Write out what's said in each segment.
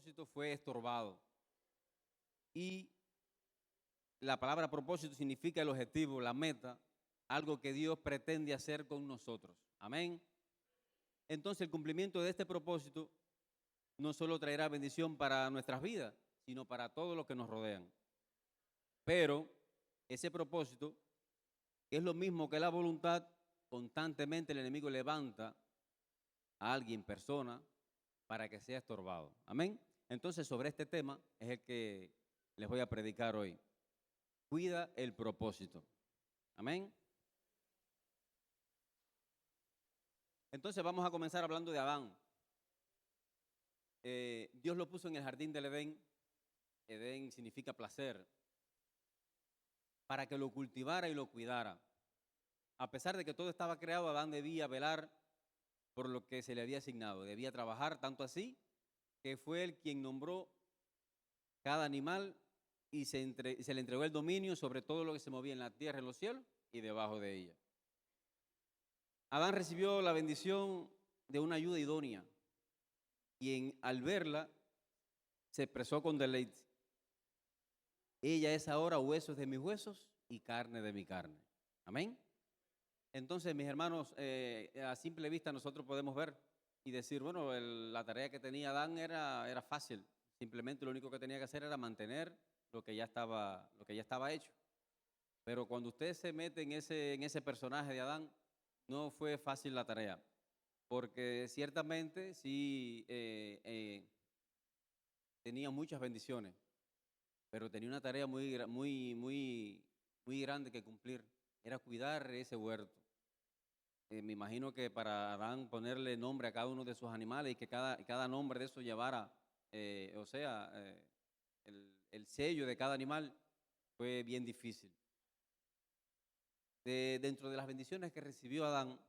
propósito fue estorbado. Y la palabra propósito significa el objetivo, la meta, algo que Dios pretende hacer con nosotros. Amén. Entonces el cumplimiento de este propósito no solo traerá bendición para nuestras vidas, sino para todos los que nos rodean. Pero ese propósito, que es lo mismo que la voluntad, constantemente el enemigo levanta a alguien, persona, para que sea estorbado. Amén. Entonces sobre este tema es el que les voy a predicar hoy. Cuida el propósito. Amén. Entonces vamos a comenzar hablando de Adán. Dios lo puso en el jardín del Edén. Edén significa placer. Para que lo cultivara y lo cuidara. A pesar de que todo estaba creado, Adán debía velar por lo que se le había asignado. Debía trabajar, tanto así que fue él quien nombró cada animal y se le entregó el dominio sobre todo lo que se movía en la tierra, en los cielos y debajo de ella. Adán recibió la bendición de una ayuda idónea y al verla se expresó con deleite. Ella es ahora huesos de mis huesos y carne de mi carne. Amén. Entonces, mis hermanos, a simple vista nosotros podemos ver y decir, bueno, la tarea que tenía Adán era fácil. Simplemente lo único que tenía que hacer era mantener lo que ya estaba hecho. Pero cuando usted se mete en ese personaje de Adán, no fue fácil la tarea. Porque ciertamente sí tenía muchas bendiciones, pero tenía una tarea muy grande que cumplir. Era cuidar ese huerto. Me imagino que para Adán ponerle nombre a cada uno de sus animales y que cada nombre de eso llevara, el sello de cada animal, fue bien difícil. Dentro de las bendiciones que recibió Adán,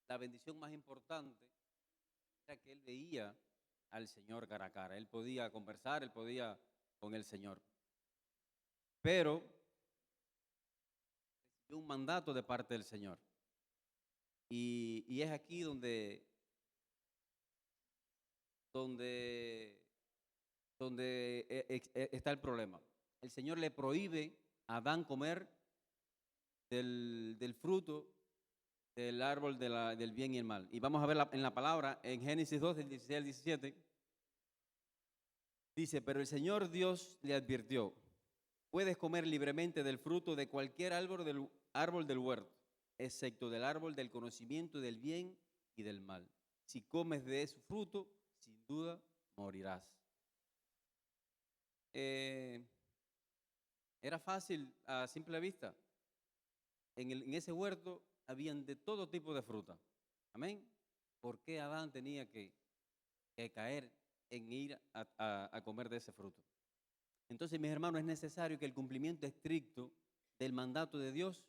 la bendición más importante era que él veía al Señor cara a cara. Él podía conversar, él podía con el Señor. Pero recibió un mandato de parte del Señor. Y es aquí donde está el problema. El Señor le prohíbe a Adán comer del fruto del árbol del bien y el mal. Y vamos a ver en la palabra, en Génesis 2, del 16 al 17, dice, pero el Señor Dios le advirtió, puedes comer libremente del fruto de cualquier árbol del huerto, excepto del árbol del conocimiento del bien y del mal. Si comes de su fruto, sin duda morirás. Era fácil a simple vista. En ese huerto habían de todo tipo de fruta. Amén. ¿Por qué Adán tenía que caer en ir a comer de ese fruto? Entonces, mis hermanos, es necesario que el cumplimiento estricto del mandato de Dios,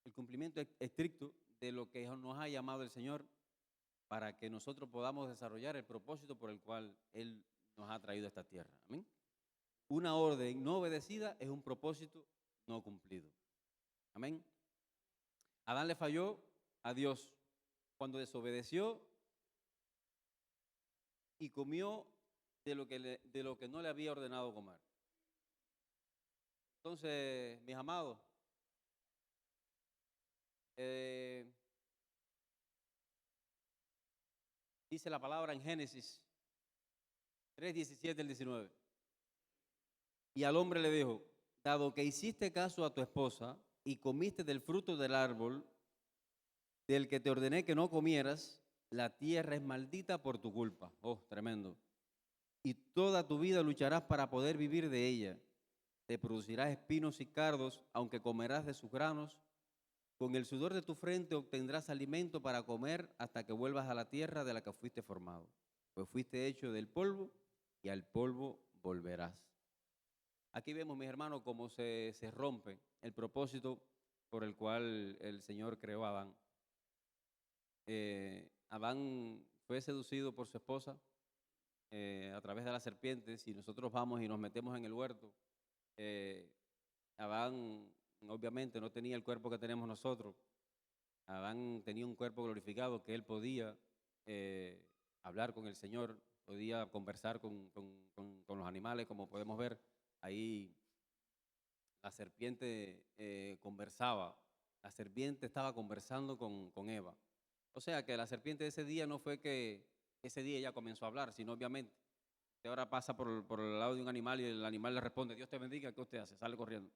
el cumplimiento estricto de lo que nos ha llamado el Señor, para que nosotros podamos desarrollar el propósito por el cual Él nos ha traído a esta tierra. Amén. Una orden no obedecida es un propósito no cumplido. Amén. Adán le falló a Dios cuando desobedeció y comió de lo que no le había ordenado comer. Entonces, mis amados, dice la palabra en Génesis 3, 17 al 19. Y al hombre le dijo, dado que hiciste caso a tu esposa y comiste del fruto del árbol del que te ordené que no comieras, la tierra es maldita por tu culpa. Oh, tremendo. Y toda tu vida lucharás para poder vivir de ella. Te producirás espinos y cardos, aunque comerás de sus granos. Con el sudor de tu frente obtendrás alimento para comer hasta que vuelvas a la tierra de la que fuiste formado. Pues fuiste hecho del polvo y al polvo volverás. Aquí vemos, mis hermanos, cómo se rompe el propósito por el cual el Señor creó a Adán. Adán fue seducido por su esposa a través de la serpiente. Si nosotros vamos y nos metemos en el huerto, Adán obviamente no tenía el cuerpo que tenemos nosotros. Adán tenía un cuerpo glorificado que él podía hablar con el Señor, podía conversar con los animales, como podemos ver. Ahí la serpiente conversaba, la serpiente estaba conversando con Eva. O sea que la serpiente de ese día no fue que ese día ella comenzó a hablar, sino obviamente usted ahora pasa por el lado de un animal y el animal le responde, Dios te bendiga, ¿qué usted hace? Sale corriendo.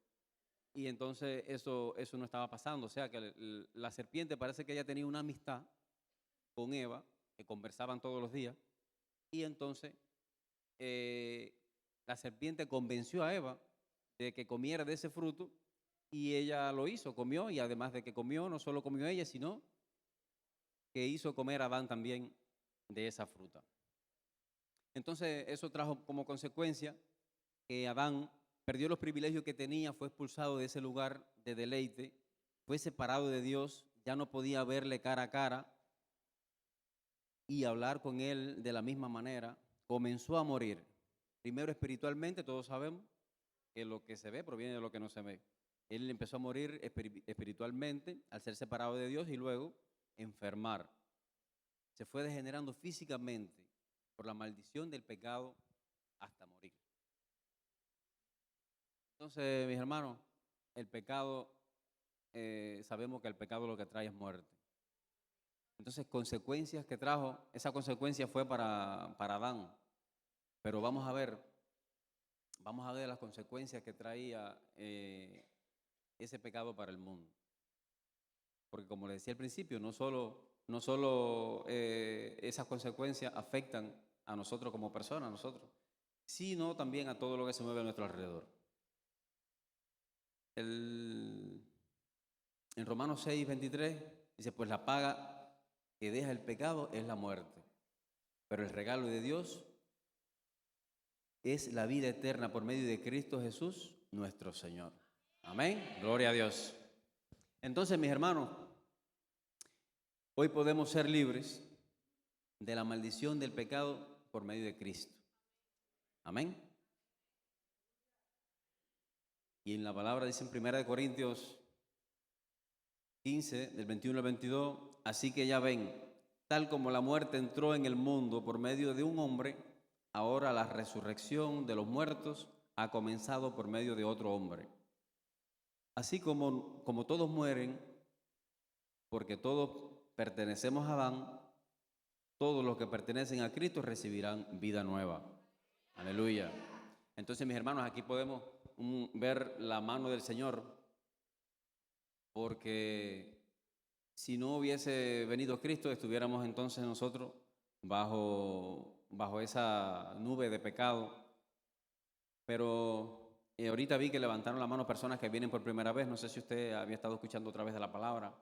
Y entonces eso no estaba pasando. O sea que la serpiente parece que ella tenía una amistad con Eva, que conversaban todos los días, y entonces eh, la serpiente convenció a Eva de que comiera de ese fruto, y ella lo hizo, comió, y además de que comió, no solo comió ella, sino que hizo comer a Adán también de esa fruta. Entonces eso trajo como consecuencia que Adán perdió los privilegios que tenía, fue expulsado de ese lugar de deleite, fue separado de Dios, ya no podía verle cara a cara y hablar con él de la misma manera, comenzó a morir. Primero espiritualmente, todos sabemos que lo que se ve proviene de lo que no se ve. Él empezó a morir espiritualmente al ser separado de Dios y luego enfermar. Se fue degenerando físicamente por la maldición del pecado hasta morir. Entonces, mis hermanos, el pecado, sabemos que el pecado lo que trae es muerte. Entonces, consecuencias que trajo, esa consecuencia fue para Adán. Pero vamos a ver las consecuencias que traía ese pecado para el mundo. Porque como le decía al principio, no solo esas consecuencias afectan a nosotros como personas, a nosotros, sino también a todo lo que se mueve a nuestro alrededor. En Romanos 6:23 dice, pues la paga que deja el pecado es la muerte, pero el regalo de Dios es la vida eterna por medio de Cristo Jesús, nuestro Señor. Amén. Gloria a Dios. Entonces, mis hermanos, hoy podemos ser libres de la maldición del pecado por medio de Cristo. Amén. Y en la palabra dice en 1 Corintios 15, del 21 al 22, así que ya ven, tal como la muerte entró en el mundo por medio de un hombre, ahora la resurrección de los muertos ha comenzado por medio de otro hombre. Así como todos mueren, porque todos pertenecemos a Adán, todos los que pertenecen a Cristo recibirán vida nueva. Aleluya. Entonces, mis hermanos, aquí podemos ver la mano del Señor, porque si no hubiese venido Cristo, estuviéramos entonces nosotros bajo esa nube de pecado. Pero ahorita vi que levantaron la mano personas que vienen por primera vez. No sé si usted había estado escuchando otra vez de la palabra,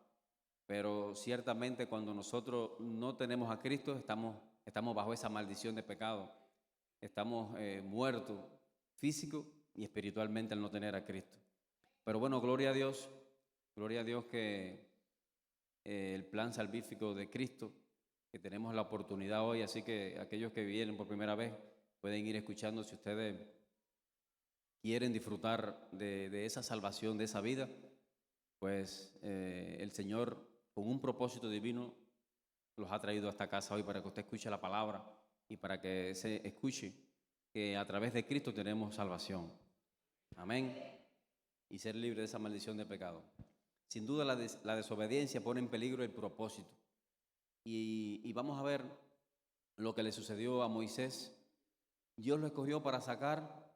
pero ciertamente cuando nosotros no tenemos a Cristo, estamos bajo esa maldición de pecado. Estamos muertos físico y espiritualmente al no tener a Cristo. Pero bueno, gloria a Dios que el plan salvífico de Cristo, que tenemos la oportunidad hoy, así que aquellos que vienen por primera vez pueden ir escuchando. Si ustedes quieren disfrutar de esa salvación, de esa vida, pues el Señor, con un propósito divino, los ha traído a esta casa hoy para que usted escuche la palabra y para que se escuche que a través de Cristo tenemos salvación. Amén. Y ser libre de esa maldición de pecado. Sin duda la desobediencia pone en peligro el propósito. Y vamos a ver lo que le sucedió a Moisés. Dios lo escogió para sacar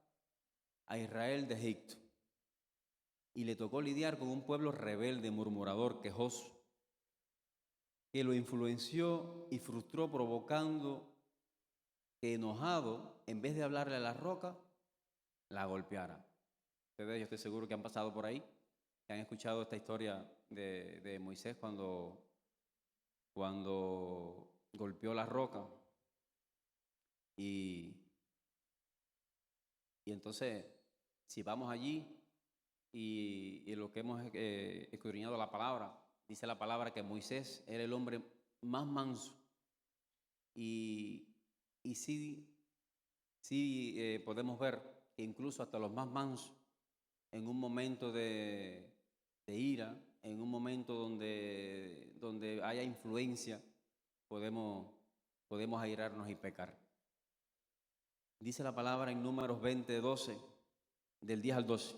a Israel de Egipto. Y le tocó lidiar con un pueblo rebelde, murmurador, quejoso, que lo influenció y frustró, provocando que enojado, en vez de hablarle a la roca, la golpeara. Ustedes, yo estoy seguro que han pasado por ahí, que han escuchado esta historia de Moisés cuando golpeó la roca. Y entonces, si vamos allí y lo que hemos escudriñado la palabra, dice la palabra que Moisés era el hombre más manso. Y sí podemos ver que incluso hasta los más mansos, en un momento de ira, en un momento donde haya influencia, podemos podemos airarnos y pecar. Dice la palabra en Números 20:12, del 10 al 12.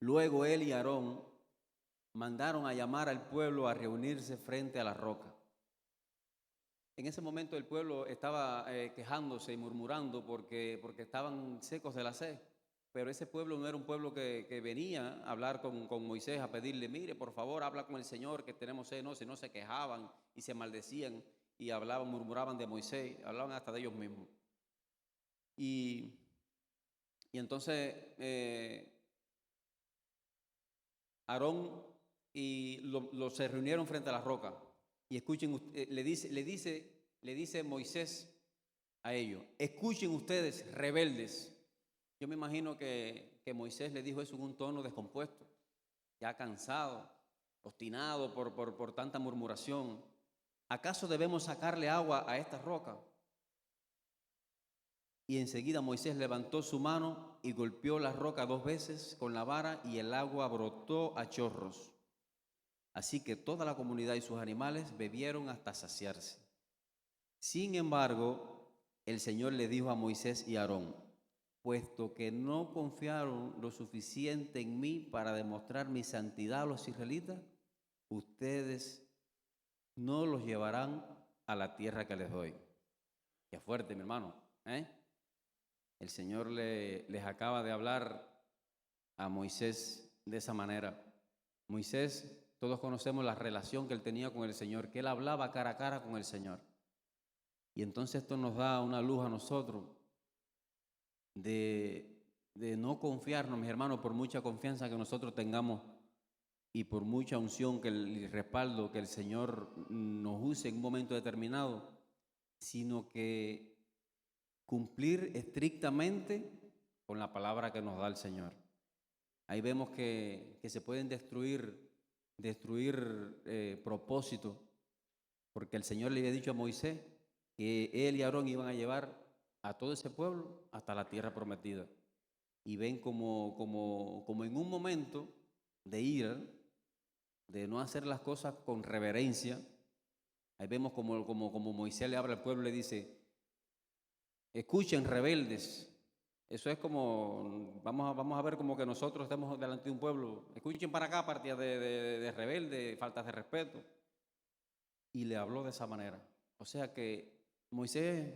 Luego él y Aarón mandaron a llamar al pueblo a reunirse frente a la roca. En ese momento el pueblo estaba quejándose y murmurando porque estaban secos de la sed. Pero ese pueblo no era un pueblo que venía a hablar con Moisés, a pedirle, mire, por favor, habla con el Señor, que tenemos sed. No, sino se quejaban y se maldecían y hablaban, murmuraban de Moisés, hablaban hasta de ellos mismos. Y entonces Aarón y se reunieron frente a la roca. Y escuchen, le dice Moisés a ellos, escuchen ustedes, rebeldes. Yo me imagino que Moisés le dijo eso en un tono descompuesto, ya cansado, obstinado por tanta murmuración. ¿Acaso debemos sacarle agua a esta roca? Y enseguida Moisés levantó su mano y golpeó la roca 2 veces con la vara y el agua brotó a chorros. Así que toda la comunidad y sus animales bebieron hasta saciarse. Sin embargo, el Señor le dijo a Moisés y a Aarón, puesto que no confiaron lo suficiente en mí para demostrar mi santidad a los israelitas, ustedes no los llevarán a la tierra que les doy. Qué fuerte, mi hermano, ¿eh? El Señor les acaba de hablar a Moisés de esa manera. Moisés, todos conocemos la relación que él tenía con el Señor, que él hablaba cara a cara con el Señor. Y entonces esto nos da una luz a nosotros de no confiarnos, mis hermanos, por mucha confianza que nosotros tengamos y por mucha unción y respaldo que el Señor nos use en un momento determinado, sino que cumplir estrictamente con la palabra que nos da el Señor. Ahí vemos que se pueden destruir propósitos, porque el Señor le había dicho a Moisés que él y Aarón iban a llevar a todo ese pueblo hasta la tierra prometida. Y ven como en un momento de ira, de no hacer las cosas con reverencia, ahí vemos como Moisés le habla al pueblo y le dice, escuchen, rebeldes. Eso es como, vamos a ver como que nosotros estamos delante de un pueblo, escuchen para acá, partida de rebelde, faltas de respeto. Y le habló de esa manera. O sea que Moisés,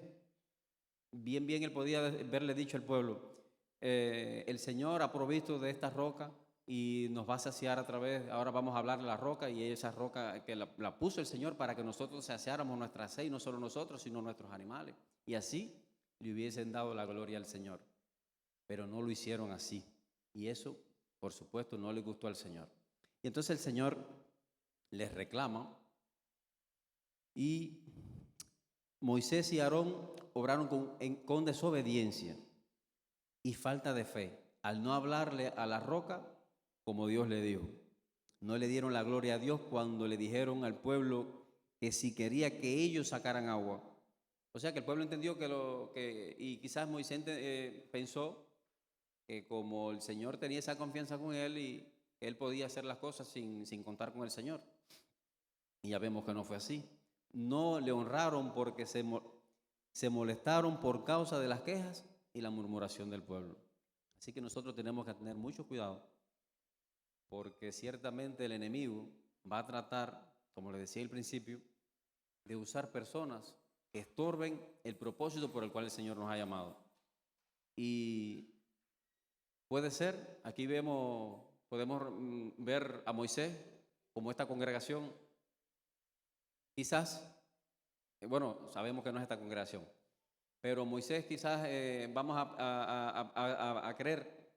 bien él podía haberle dicho al pueblo, el Señor ha provisto de esta roca y nos va a saciar a través, ahora vamos a hablar de la roca, y esa roca que la puso el Señor para que nosotros saciáramos nuestra sed, y no solo nosotros, sino nuestros animales. Y así le hubiesen dado la gloria al Señor. Pero no lo hicieron así. Y eso, por supuesto, no le gustó al Señor. Y entonces el Señor les reclama y Moisés y Aarón obraron con desobediencia y falta de fe al no hablarle a la roca como Dios le dijo. No le dieron la gloria a Dios cuando le dijeron al pueblo que si quería que ellos sacaran agua. O sea que el pueblo entendió y quizás Moisés pensó que como el Señor tenía esa confianza con él y él podía hacer las cosas sin contar con el Señor. Y ya vemos que no fue así. No le honraron porque se molestaron por causa de las quejas y la murmuración del pueblo. Así que nosotros tenemos que tener mucho cuidado, porque ciertamente el enemigo va a tratar, como le decía al principio, de usar personas que estorben el propósito por el cual el Señor nos ha llamado. Y puede ser, aquí podemos ver a Moisés como esta congregación. Quizás, bueno, sabemos que no es esta congregación, pero Moisés quizás vamos a creer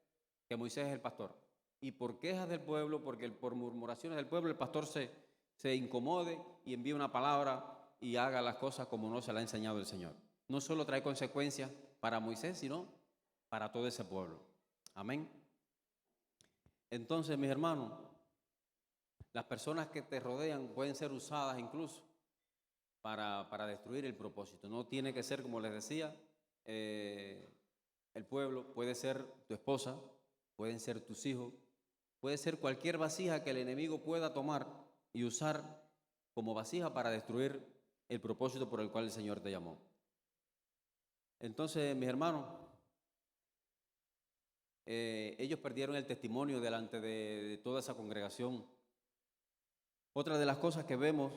que Moisés es el pastor. Y por quejas del pueblo, por murmuraciones del pueblo, el pastor se incomode y envíe una palabra y haga las cosas como no se le ha enseñado el Señor. No solo trae consecuencias para Moisés, sino para todo ese pueblo. Amén. Entonces, mis hermanos, las personas que te rodean pueden ser usadas incluso para destruir el propósito. No tiene que ser, como les decía, el pueblo, puede ser tu esposa, pueden ser tus hijos, puede ser cualquier vasija que el enemigo pueda tomar y usar como vasija para destruir el propósito por el cual el Señor te llamó. Entonces, mis hermanos, ellos perdieron el testimonio delante de toda esa congregación. Otra de las cosas que vemos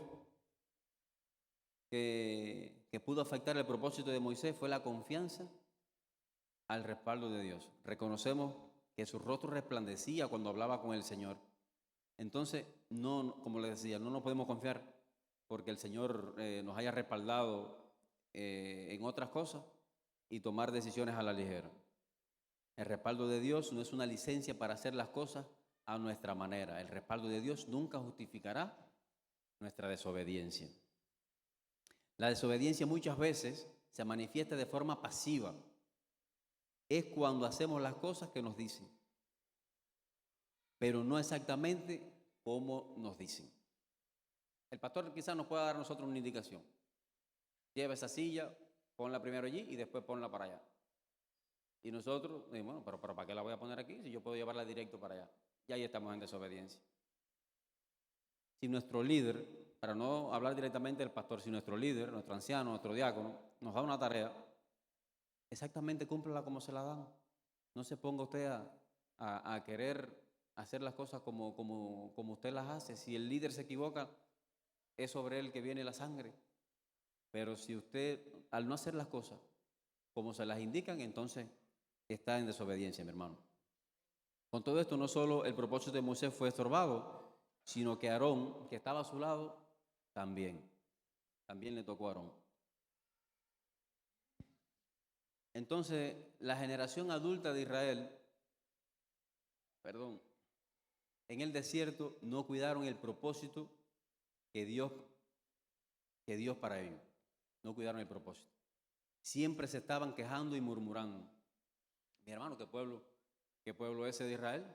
que pudo afectar el propósito de Moisés fue la confianza al respaldo de Dios. Reconocemos que su rostro resplandecía cuando hablaba con el Señor. Entonces, no, como les decía, no nos podemos confiar porque el Señor nos haya respaldado en otras cosas y tomar decisiones a la ligera. El respaldo de Dios no es una licencia para hacer las cosas a nuestra manera. El respaldo de Dios nunca justificará nuestra desobediencia. La desobediencia muchas veces se manifiesta de forma pasiva. Es cuando hacemos las cosas que nos dicen, pero no exactamente como nos dicen. El pastor quizás nos pueda dar a nosotros una indicación. Lleva esa silla, ponla primero allí y después ponla para allá. Y nosotros, bueno, pero ¿para qué la voy a poner aquí si yo puedo llevarla directo para allá? Y ahí estamos en desobediencia. Si nuestro líder, para no hablar directamente del pastor, si nuestro líder, nuestro anciano, nuestro diácono, nos da una tarea, exactamente cúmplela como se la dan. No se ponga usted a querer hacer las cosas como usted las hace. Si el líder se equivoca, es sobre él que viene la sangre. Pero si usted, al no hacer las cosas como se las indican, entonces está en desobediencia, mi hermano. Con todo esto, no solo el propósito de Moisés fue estorbado, sino que Aarón, que estaba a su lado, también le tocó a Aarón. Entonces, la generación adulta de Israel, en el desierto no cuidaron el propósito que Dios para ellos. No cuidaron el propósito. Siempre se estaban quejando y murmurando. Mi hermano, ¿qué pueblo ese de Israel?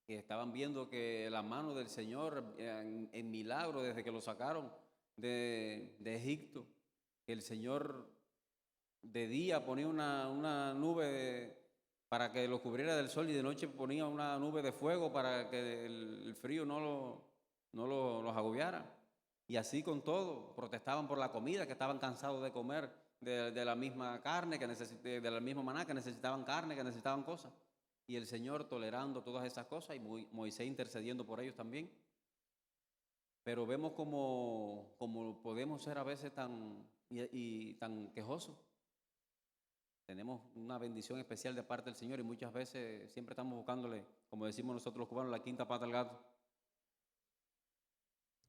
Que estaban viendo que la mano del Señor en milagro desde que lo sacaron de Egipto, que el Señor de día ponía una nube para que lo cubriera del sol y de noche ponía una nube de fuego para que el frío no los agobiara. Y así con todo, protestaban por la comida, que estaban cansados de comer de la misma carne, de la misma maná, que necesitaban carne, que necesitaban cosas. Y el Señor tolerando todas esas cosas y Moisés intercediendo por ellos también. Pero vemos como podemos ser a veces tan quejosos. Tenemos una bendición especial de parte del Señor y muchas veces siempre estamos buscándole, como decimos nosotros los cubanos, la quinta pata al gato.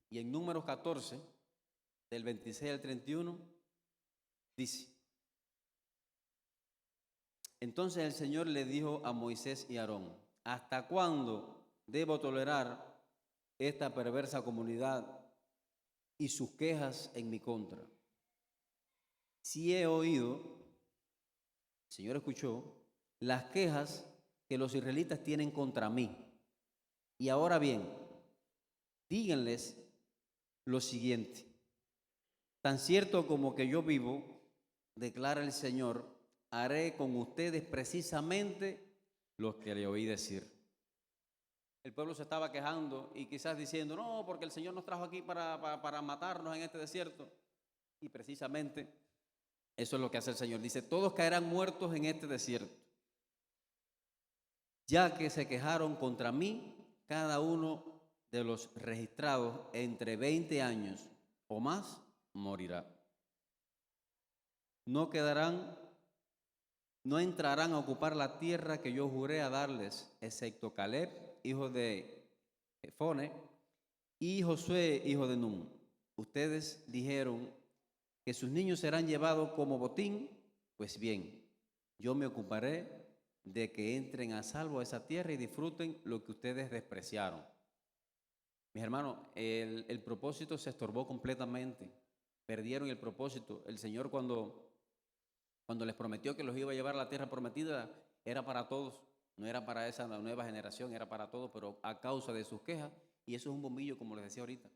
Y en Números 14, del 26 al 31, dice: entonces el Señor le dijo a Moisés y a Aarón: ¿hasta cuándo debo tolerar esta perversa comunidad y sus quejas en mi contra? Si he oído, el Señor escuchó, las quejas que los israelitas tienen contra mí. Y ahora bien, díganles lo siguiente: tan cierto como que yo vivo, declara el Señor, haré con ustedes precisamente lo que le oí decir. El pueblo se estaba quejando y quizás diciendo: no, porque el Señor nos trajo aquí para matarnos en este desierto. Y precisamente eso es lo que hace el Señor. Dice: todos caerán muertos en este desierto, ya que se quejaron contra mí, cada uno de los registrados entre 20 años o más morirá. No entrarán a ocupar la tierra que yo juré a darles, excepto Caleb, hijo de Jefone, y Josué, hijo de Nun. Ustedes dijeron que sus niños serán llevados como botín. Pues bien, yo me ocuparé de que entren a salvo a esa tierra y disfruten lo que ustedes despreciaron. Mis hermanos, el propósito se estorbó completamente. Perdieron el propósito. El Señor cuando les prometió que los iba a llevar a la tierra prometida, era para todos. No era para esa nueva generación, era para todos, pero a causa de sus quejas, y eso es un bombillo, como les decía ahorita.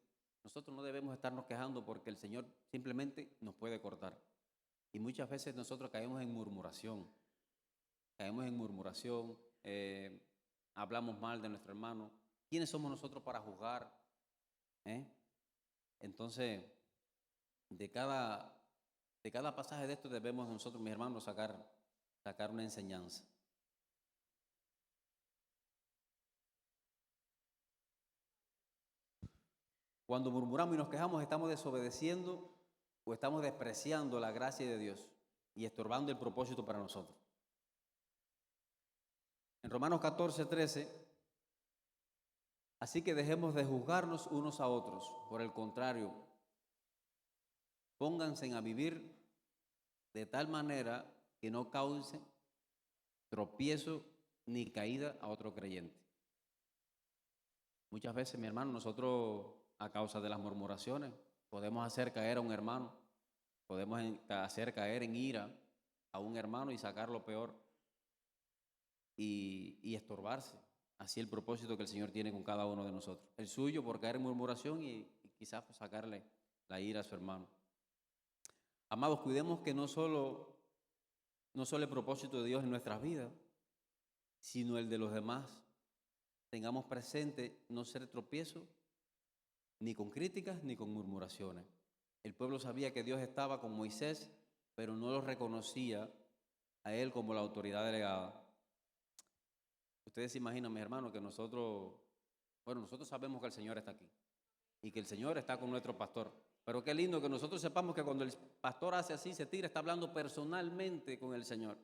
Nosotros no debemos estarnos quejando porque el Señor simplemente nos puede cortar. Y muchas veces nosotros caemos en murmuración. Hablamos mal de nuestro hermano. ¿Quiénes somos nosotros para juzgar? Entonces, De cada, de cada pasaje de esto debemos nosotros, mis hermanos, sacar una enseñanza. Cuando murmuramos y nos quejamos, estamos desobedeciendo o estamos despreciando la gracia de Dios y estorbando el propósito para nosotros. En Romanos 14:13, así que dejemos de juzgarnos unos a otros. Por el contrario, pónganse a vivir de tal manera que no cause tropiezo ni caída a otro creyente. Muchas veces, mi hermano, nosotros a causa de las murmuraciones podemos hacer caer a un hermano, podemos hacer caer en ira a un hermano y sacar lo peor y estorbarse así el propósito que el Señor tiene con cada uno de nosotros. El suyo por caer en murmuración y quizás pues, sacarle la ira a su hermano. Amados, cuidemos que no solo el propósito de Dios en nuestras vidas, sino el de los demás. Tengamos presente no ser tropiezo ni con críticas ni con murmuraciones. El pueblo sabía que Dios estaba con Moisés, pero no lo reconocía a él como la autoridad delegada. Ustedes se imaginan, mis hermanos, que nosotros sabemos que el Señor está aquí y que el Señor está con nuestro pastor. Pero qué lindo que nosotros sepamos que cuando el pastor hace así, se tira, está hablando personalmente con el Señor.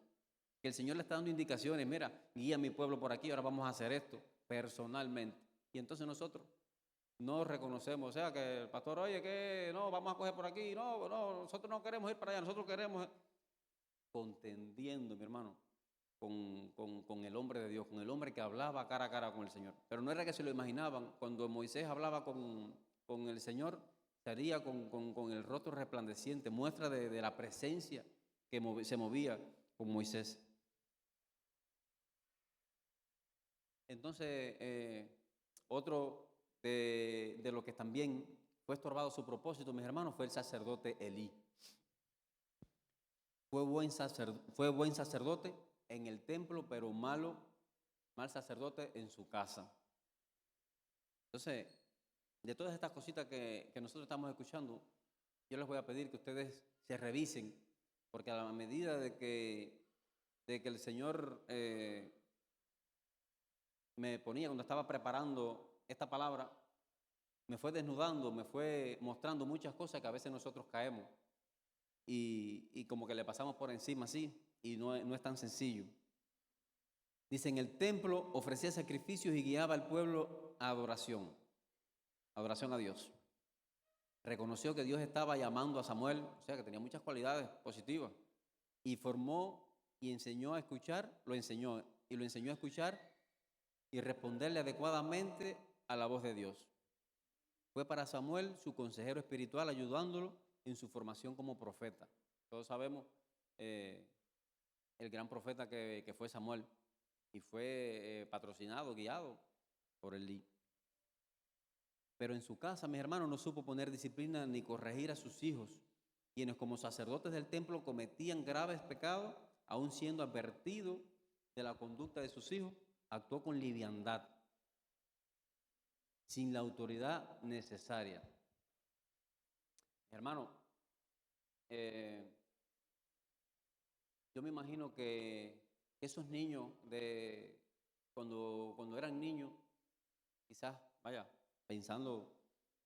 Que el Señor le está dando indicaciones, mira, guía a mi pueblo por aquí, ahora vamos a hacer esto personalmente. Y entonces nosotros no reconocemos, o sea, que el pastor, oye, que no, vamos a coger por aquí, no, nosotros no queremos ir para allá, nosotros queremos contendiendo, mi hermano, con el hombre de Dios, con el hombre que hablaba cara a cara con el Señor. Pero no era que se lo imaginaban, cuando Moisés hablaba con el Señor, estaría con el rostro resplandeciente, muestra de la presencia que se movía con Moisés. Entonces, otro de lo que también fue estorbado su propósito, mis hermanos, fue el sacerdote Elí. Fue buen sacerdote en el templo, pero mal sacerdote en su casa. Entonces, de todas estas cositas que nosotros estamos escuchando, yo les voy a pedir que ustedes se revisen, porque a la medida de que el Señor me ponía, cuando estaba preparando esta palabra, me fue desnudando, me fue mostrando muchas cosas que a veces nosotros caemos y como que le pasamos por encima así, y no es tan sencillo. Dice, en el templo ofrecía sacrificios y guiaba al pueblo a adoración a Dios. Reconoció que Dios estaba llamando a Samuel, o sea que tenía muchas cualidades positivas, y formó y enseñó a escuchar, lo enseñó a escuchar y responderle adecuadamente a la voz de Dios. Fue para Samuel su consejero espiritual, ayudándolo en su formación como profeta. Todos sabemos el gran profeta que fue Samuel, y fue patrocinado, guiado por Elí. Pero en su casa, mis hermanos, no supo poner disciplina ni corregir a sus hijos, quienes como sacerdotes del templo cometían graves pecados, aun siendo advertido de la conducta de sus hijos, actuó con liviandad, sin la autoridad necesaria. Hermano, yo me imagino que esos niños cuando eran niños, quizás, pensando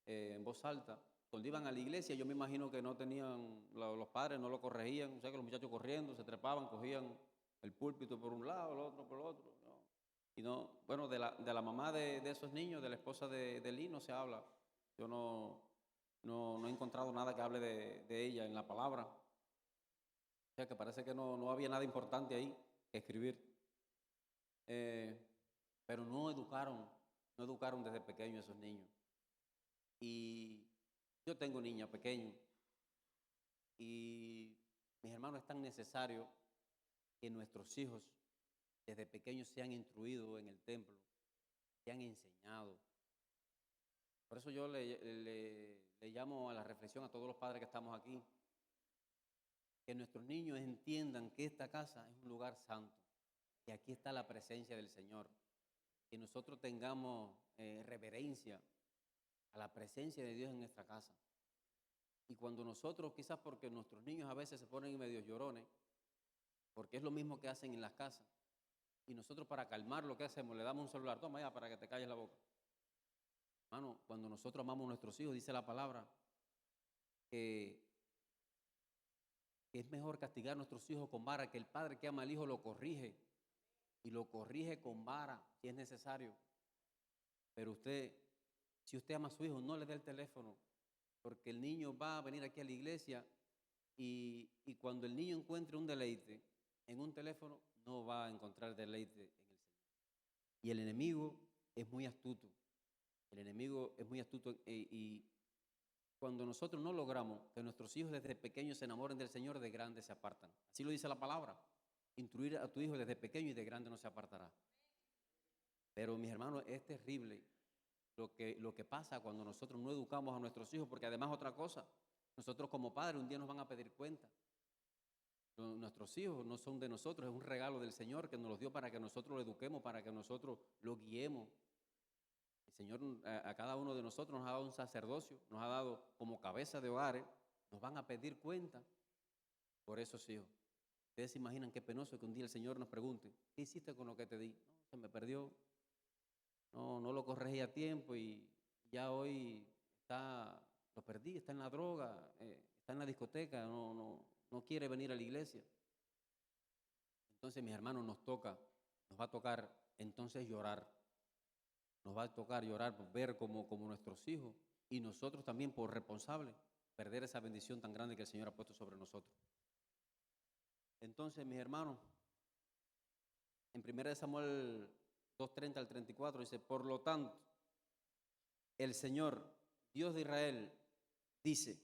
en voz alta, cuando iban a la iglesia, yo me imagino que no tenían, los padres no lo corregían, o sea que los muchachos corriendo, se trepaban, cogían el púlpito por un lado, el otro por el otro, ¿no? Y no, bueno, de la mamá de esos niños, de la esposa de Elí, no se habla. Yo no he encontrado nada que hable de ella en la palabra. O sea que parece que no había nada importante ahí que escribir. Pero no educaron desde pequeño a esos niños. Y yo tengo niña pequeña. Y mis hermanos, es tan necesario que nuestros hijos desde pequeños sean instruidos en el templo, sean enseñados. Por eso yo le llamo a la reflexión a todos los padres que estamos aquí, que nuestros niños entiendan que esta casa es un lugar santo, que aquí está la presencia del Señor, que nosotros tengamos reverencia a la presencia de Dios en nuestra casa Y cuando nosotros, quizás porque nuestros niños a veces se ponen medio llorones, porque es lo mismo que hacen en las casas, y nosotros para calmar lo que hacemos, le damos un celular, toma ya para que te calles la boca. Hermano, cuando nosotros amamos a nuestros hijos, dice la palabra, que es mejor castigar a nuestros hijos con vara, que el padre que ama al hijo lo corrige, y lo corrige con vara, si es necesario. Pero usted, si usted ama a su hijo, no le dé el teléfono, porque el niño va a venir aquí a la iglesia y cuando el niño encuentre un deleite en un teléfono, no va a encontrar deleite en el Señor. Y el enemigo es muy astuto. El enemigo es muy astuto y cuando nosotros no logramos que nuestros hijos desde pequeños se enamoren del Señor, de grandes se apartan. Así lo dice la palabra. Instruir a tu hijo desde pequeño y de grande no se apartará. Pero mis hermanos, es terrible lo que pasa cuando nosotros no educamos a nuestros hijos, porque además otra cosa, nosotros como padres un día nos van a pedir cuenta. Nuestros hijos no son de nosotros, es un regalo del Señor que nos los dio para que nosotros lo eduquemos, para que nosotros lo guiemos. El Señor a cada uno de nosotros nos ha dado un sacerdocio, nos ha dado como cabeza de hogares, nos van a pedir cuenta por esos hijos. Ustedes se imaginan qué penoso que un día el Señor nos pregunte, ¿qué hiciste con lo que te di? No, se me perdió, no lo corregí a tiempo y ya hoy lo perdí, está en la droga, está en la discoteca, no quiere venir a la iglesia. Entonces, mis hermanos, nos va a tocar entonces llorar. Nos va a tocar llorar por ver como nuestros hijos y nosotros también por responsables perder esa bendición tan grande que el Señor ha puesto sobre nosotros. Entonces, mis hermanos, en 1 Samuel 2:30 al 34 dice, por lo tanto, el Señor, Dios de Israel, dice,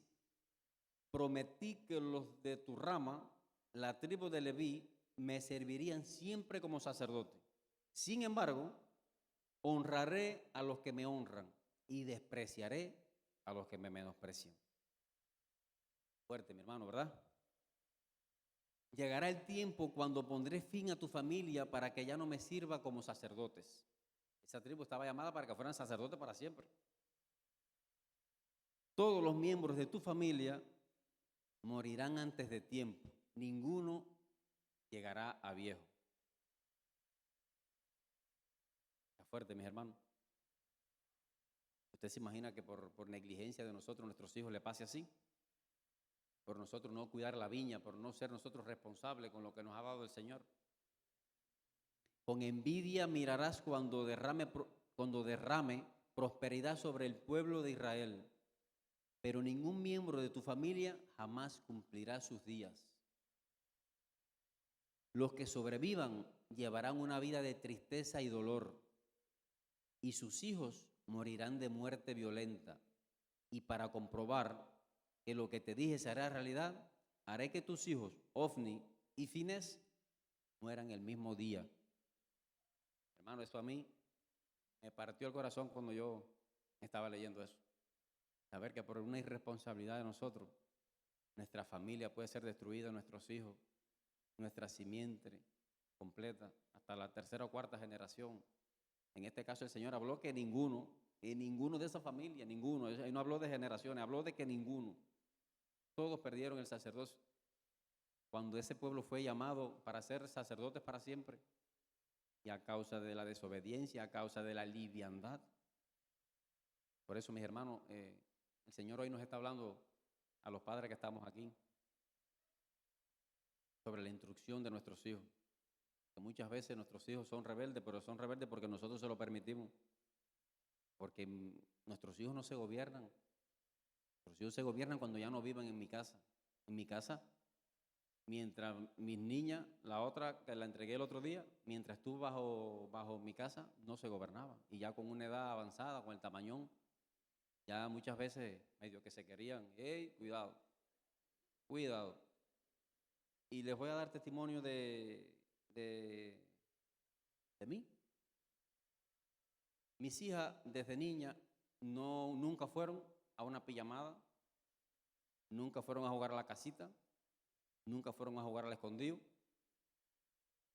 prometí que los de tu rama, la tribu de Leví, me servirían siempre como sacerdote. Sin embargo, honraré a los que me honran y despreciaré a los que me menosprecian. Fuerte, mi hermano, ¿verdad? Llegará el tiempo cuando pondré fin a tu familia para que ya no me sirva como sacerdotes. Esa tribu estaba llamada para que fueran sacerdotes para siempre. Todos los miembros de tu familia morirán antes de tiempo. Ninguno llegará a viejo. Está fuerte, mis hermanos. ¿Usted se imagina que por negligencia de nosotros, nuestros hijos, le pase así? Por nosotros no cuidar la viña, por no ser nosotros responsables con lo que nos ha dado el Señor. Con envidia mirarás cuando derrame prosperidad sobre el pueblo de Israel, pero ningún miembro de tu familia jamás cumplirá sus días. Los que sobrevivan llevarán una vida de tristeza y dolor, y sus hijos morirán de muerte violenta. Y para comprobar que lo que te dije se hará realidad, haré que tus hijos, Ofni y Finés, mueran el mismo día. Hermano, eso a mí me partió el corazón cuando yo estaba leyendo eso. Saber que por una irresponsabilidad de nosotros, nuestra familia puede ser destruida, nuestros hijos, nuestra simiente completa, hasta la tercera o cuarta generación. En este caso el Señor habló que ninguno de esa familia, ninguno, Él no habló de generaciones, habló de que ninguno. Todos perdieron el sacerdocio. Cuando ese pueblo fue llamado para ser sacerdotes para siempre, y a causa de la desobediencia, a causa de la liviandad. Por eso, mis hermanos, el Señor hoy nos está hablando a los padres que estamos aquí sobre la instrucción de nuestros hijos. Que muchas veces nuestros hijos son rebeldes, pero son rebeldes porque nosotros se lo permitimos. Porque nuestros hijos no se gobiernan. Nuestros hijos se gobiernan cuando ya no viven en mi casa. En mi casa, mientras mis niñas, la otra que la entregué el otro día, mientras estuvo bajo mi casa, no se gobernaba. Y ya con una edad avanzada, con el tamañón, ya muchas veces medio que se querían, hey, cuidado, cuidado. Y les voy a dar testimonio de mí. Mis hijas desde niña nunca fueron a una pijamada, nunca fueron a jugar a la casita, nunca fueron a jugar al escondido,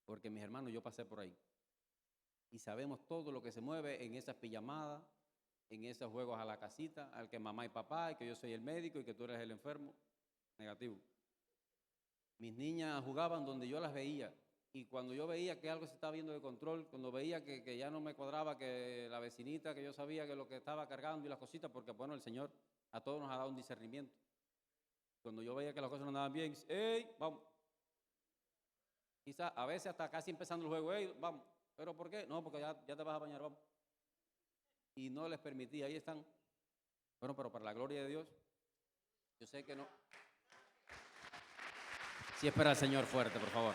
porque mis hermanos, yo pasé por ahí. Y sabemos todo lo que se mueve en esas pijamadas, en esos juegos a la casita, al que mamá y papá, y que yo soy el médico y que tú eres el enfermo. Negativo. Mis niñas jugaban donde yo las veía. Y cuando yo veía que algo se estaba viendo de control, cuando veía que ya no me cuadraba, que la vecinita, que yo sabía que lo que estaba cargando y las cositas, porque bueno, el Señor a todos nos ha dado un discernimiento. Cuando yo veía que las cosas no andaban bien, ¡ey, vamos! Quizás a veces hasta casi empezando el juego, ¡ey, vamos! ¿Pero por qué? No, porque ya te vas a bañar, vamos. Y no les permití, ahí están. Bueno, pero para la gloria de Dios, yo sé que no. Sí, espera al Señor fuerte, por favor.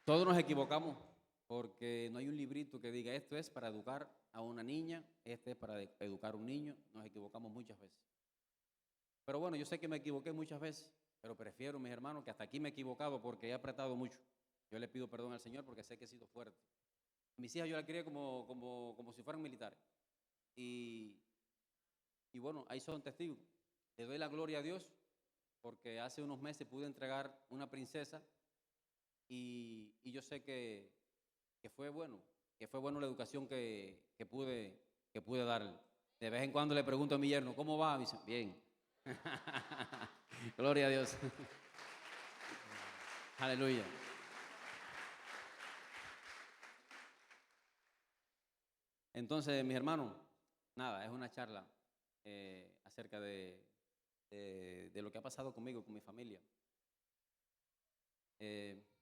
Todos nos equivocamos porque no hay un librito que diga esto es para educar a una niña, este es para educar a un niño. Nos equivocamos muchas veces. Pero bueno, yo sé que me equivoqué muchas veces, pero prefiero, mis hermanos, que hasta aquí me he equivocado porque he apretado mucho. Yo le pido perdón al Señor porque sé que he sido fuerte. Mis hijas yo las crié como si fueran militares. Y, y bueno, ahí son testigos. Le doy la gloria a Dios porque hace unos meses pude entregar una princesa y yo sé que fue bueno, la educación que pude darle. De vez en cuando le pregunto a mi yerno, ¿cómo va? Me dice, bien. Gloria a Dios. Aleluya. Entonces, mis hermanos, nada, es una charla acerca de lo que ha pasado conmigo, con mi familia.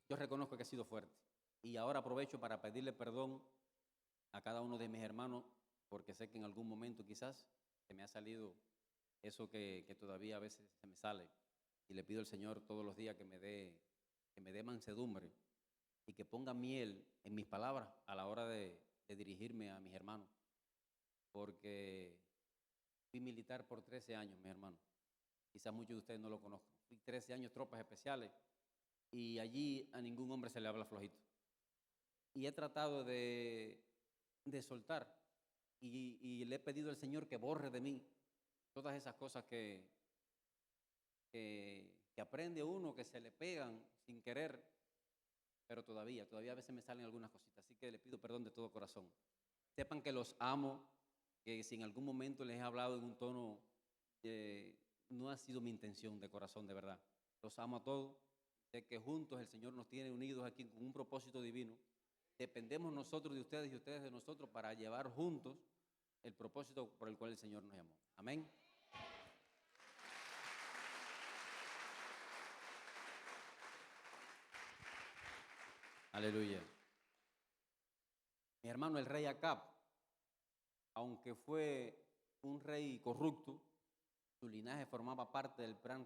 Yo reconozco que he sido fuerte y ahora aprovecho para pedirle perdón a cada uno de mis hermanos porque sé que en algún momento quizás se me ha salido eso que todavía a veces se me sale y le pido al Señor todos los días que me dé mansedumbre y que ponga miel en mis palabras a la hora de dirigirme a mis hermanos, porque fui militar por 13 años, mis hermanos. Quizás muchos de ustedes no lo conozcan. Fui 13 años tropas especiales y allí a ningún hombre se le habla flojito. Y he tratado de soltar y le he pedido al Señor que borre de mí todas esas cosas que aprende uno, que se le pegan sin querer, pero todavía a veces me salen algunas cositas, así que le pido perdón de todo corazón. Sepan que los amo, que si en algún momento les he hablado en un tono, no ha sido mi intención de corazón, de verdad. Los amo a todos, sé que juntos el Señor nos tiene unidos aquí con un propósito divino. Dependemos nosotros de ustedes y ustedes de nosotros para llevar juntos el propósito por el cual el Señor nos llamó. Amén. Aleluya. Mi hermano, el rey Acab, aunque fue un rey corrupto, su linaje formaba parte del plan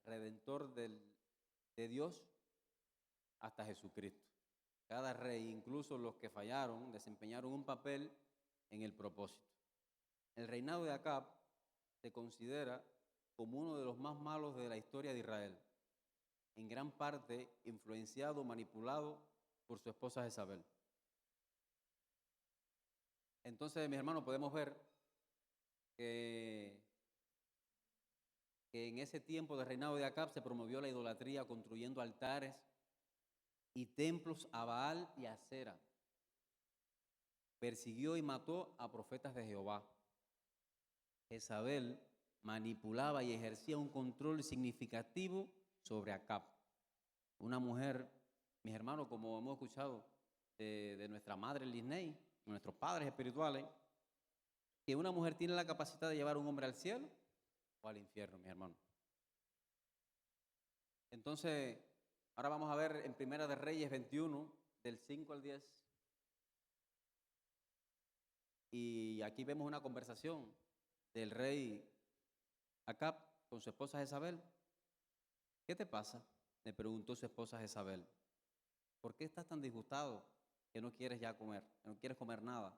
redentor de Dios hasta Jesucristo. Cada rey, incluso los que fallaron, desempeñaron un papel en el propósito. El reinado de Acab se considera como uno de los más malos de la historia de Israel, en gran parte influenciado, manipulado por su esposa Jezabel. Entonces, mis hermanos, podemos ver que en ese tiempo de reinado de Acab se promovió la idolatría construyendo altares y templos a Baal y a Acera. Persiguió y mató a profetas de Jehová. Jezabel manipulaba y ejercía un control significativo sobre Acab. Una mujer, mis hermanos, como hemos escuchado de nuestra madre Lisney, nuestros padres espirituales, que una mujer tiene la capacidad de llevar a un hombre al cielo o al infierno, mis hermanos. Entonces, ahora vamos a ver en Primera de Reyes 21, del 5 al 10. Y aquí vemos una conversación del rey Acab con su esposa Jezabel. ¿Qué te pasa?, le preguntó su esposa Jezabel. ¿Por qué estás tan disgustado que no quieres ya comer, que no quieres comer nada?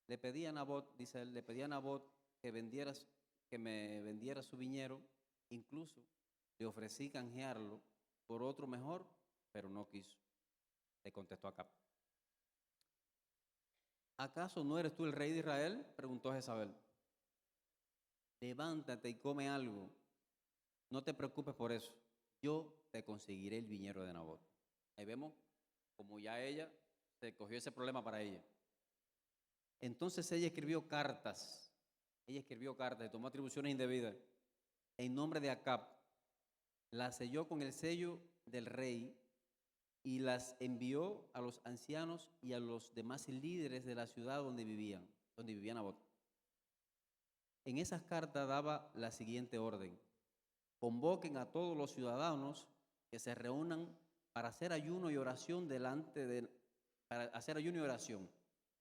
Le pedí a Nabot, dice él, le pedí a Nabot que me vendiera su viñero, incluso le ofrecí canjearlo por otro mejor, pero no quiso. Le contestó Acab. ¿Acaso no eres tú el rey de Israel?, preguntó Jezabel. Levántate y come algo. No te preocupes por eso. Yo te conseguiré el viñero de Nabot. Ahí vemos como ya ella se cogió ese problema para ella. Entonces ella escribió cartas y tomó atribuciones indebidas en nombre de Acab, las selló con el sello del rey y las envió a los ancianos y a los demás líderes de la ciudad donde vivía Nabot. En esas cartas daba la siguiente orden: convoquen a todos los ciudadanos que se reúnan para hacer ayuno y oración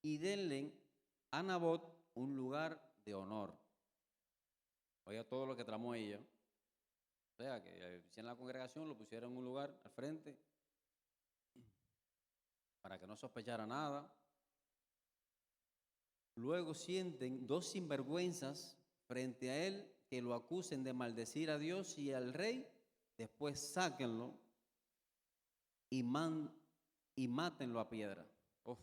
y denle a Nabot un lugar de honor. Oiga todo lo que tramó ella. O sea, que hicieron la congregación, lo pusieron en un lugar al frente para que no sospechara nada. Luego sienten dos sinvergüenzas frente a él que lo acusen de maldecir a Dios y al rey. Después sáquenlo y mátenlo a piedra. O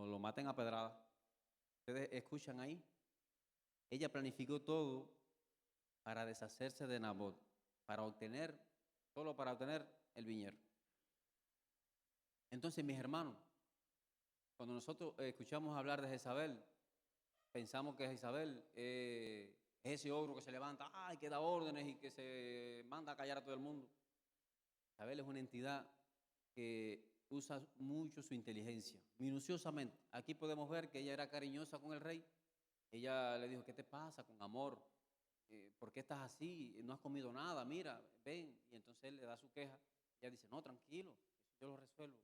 lo maten a pedrada. Ustedes escuchan ahí. Ella planificó todo para deshacerse de Nabot, solo para obtener el viñedo. Entonces, mis hermanos, cuando nosotros escuchamos hablar de Jezabel, pensamos que Jezabel es ese ogro que se levanta, que da órdenes y que se manda a callar a todo el mundo. Jezabel es una entidad que usa mucho su inteligencia, minuciosamente. Aquí podemos ver que ella era cariñosa con el rey. Ella le dijo: ¿qué te pasa? Con amor. ¿Por qué estás así? No has comido nada, mira, ven. Y entonces él le da su queja. Ella dice: no, tranquilo, yo lo resuelvo.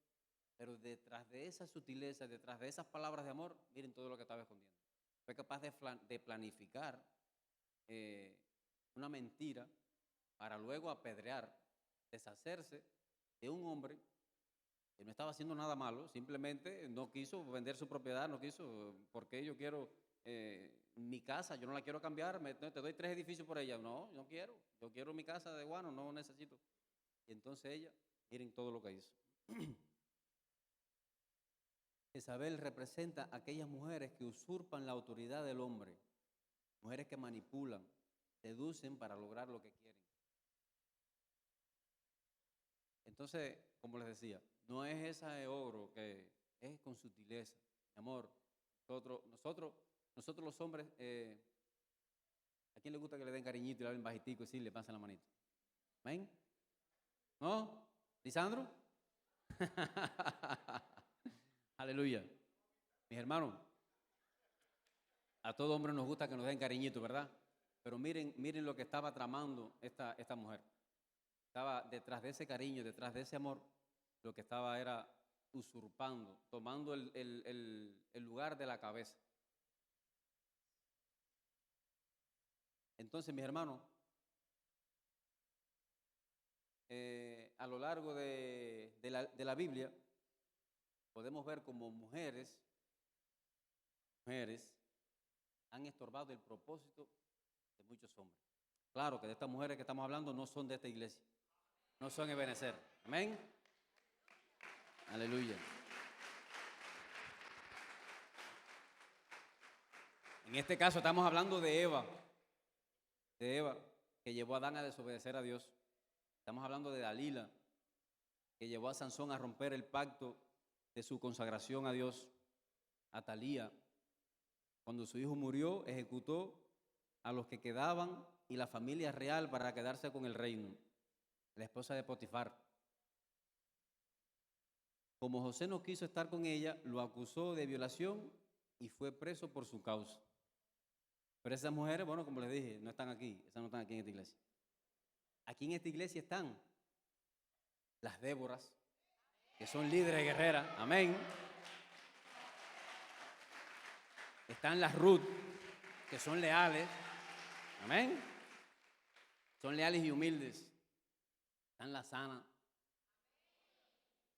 Pero detrás de esa sutileza, detrás de esas palabras de amor, miren todo lo que estaba escondiendo. Fue capaz de planificar una mentira para luego apedrear, deshacerse de un hombre que no estaba haciendo nada malo, simplemente no quiso vender su propiedad, no quiso, porque yo quiero mi casa, yo no la quiero cambiar, te doy 3 edificios por ella. No, yo quiero, yo quiero mi casa de guano, no necesito. Y entonces ella, miren todo lo que hizo. Jezabel representa a aquellas mujeres que usurpan la autoridad del hombre, mujeres que manipulan, seducen para lograr lo que quieren. Entonces, como les decía, no es ese ogro que es con sutileza. Mi amor, nosotros los hombres, ¿a quién le gusta que le den cariñito y le hablen bajitico y sí, le pasen la manito? ¿Amén? ¿No? ¿Lisandro? Aleluya. Mis hermanos, a todo hombre nos gusta que nos den cariñito, ¿verdad? Pero miren lo que estaba tramando esta mujer. Estaba detrás de ese cariño, detrás de ese amor, lo que estaba era usurpando, tomando el lugar de la cabeza. Entonces, mis hermanos, a lo largo de la Biblia, podemos ver como mujeres han estorbado el propósito de muchos hombres. Claro que de estas mujeres que estamos hablando no son de esta iglesia, no son Ebenezer. Amén. Aleluya. En este caso estamos hablando de Eva, que llevó a Adán a desobedecer a Dios. Estamos hablando de Dalila, que llevó a Sansón a romper el pacto de su consagración a Dios. A Talía, cuando su hijo murió, ejecutó a los que quedaban y la familia real para quedarse con el reino. La esposa de Potifar. Como José no quiso estar con ella, lo acusó de violación y fue preso por su causa. Pero esas mujeres, bueno, como les dije, no están aquí. Esas no están aquí en esta iglesia. Aquí en esta iglesia están las Déboras, que son líderes guerreras. Amén. Están las Ruth, que son leales. Amén. Son leales y humildes. Están las Ana.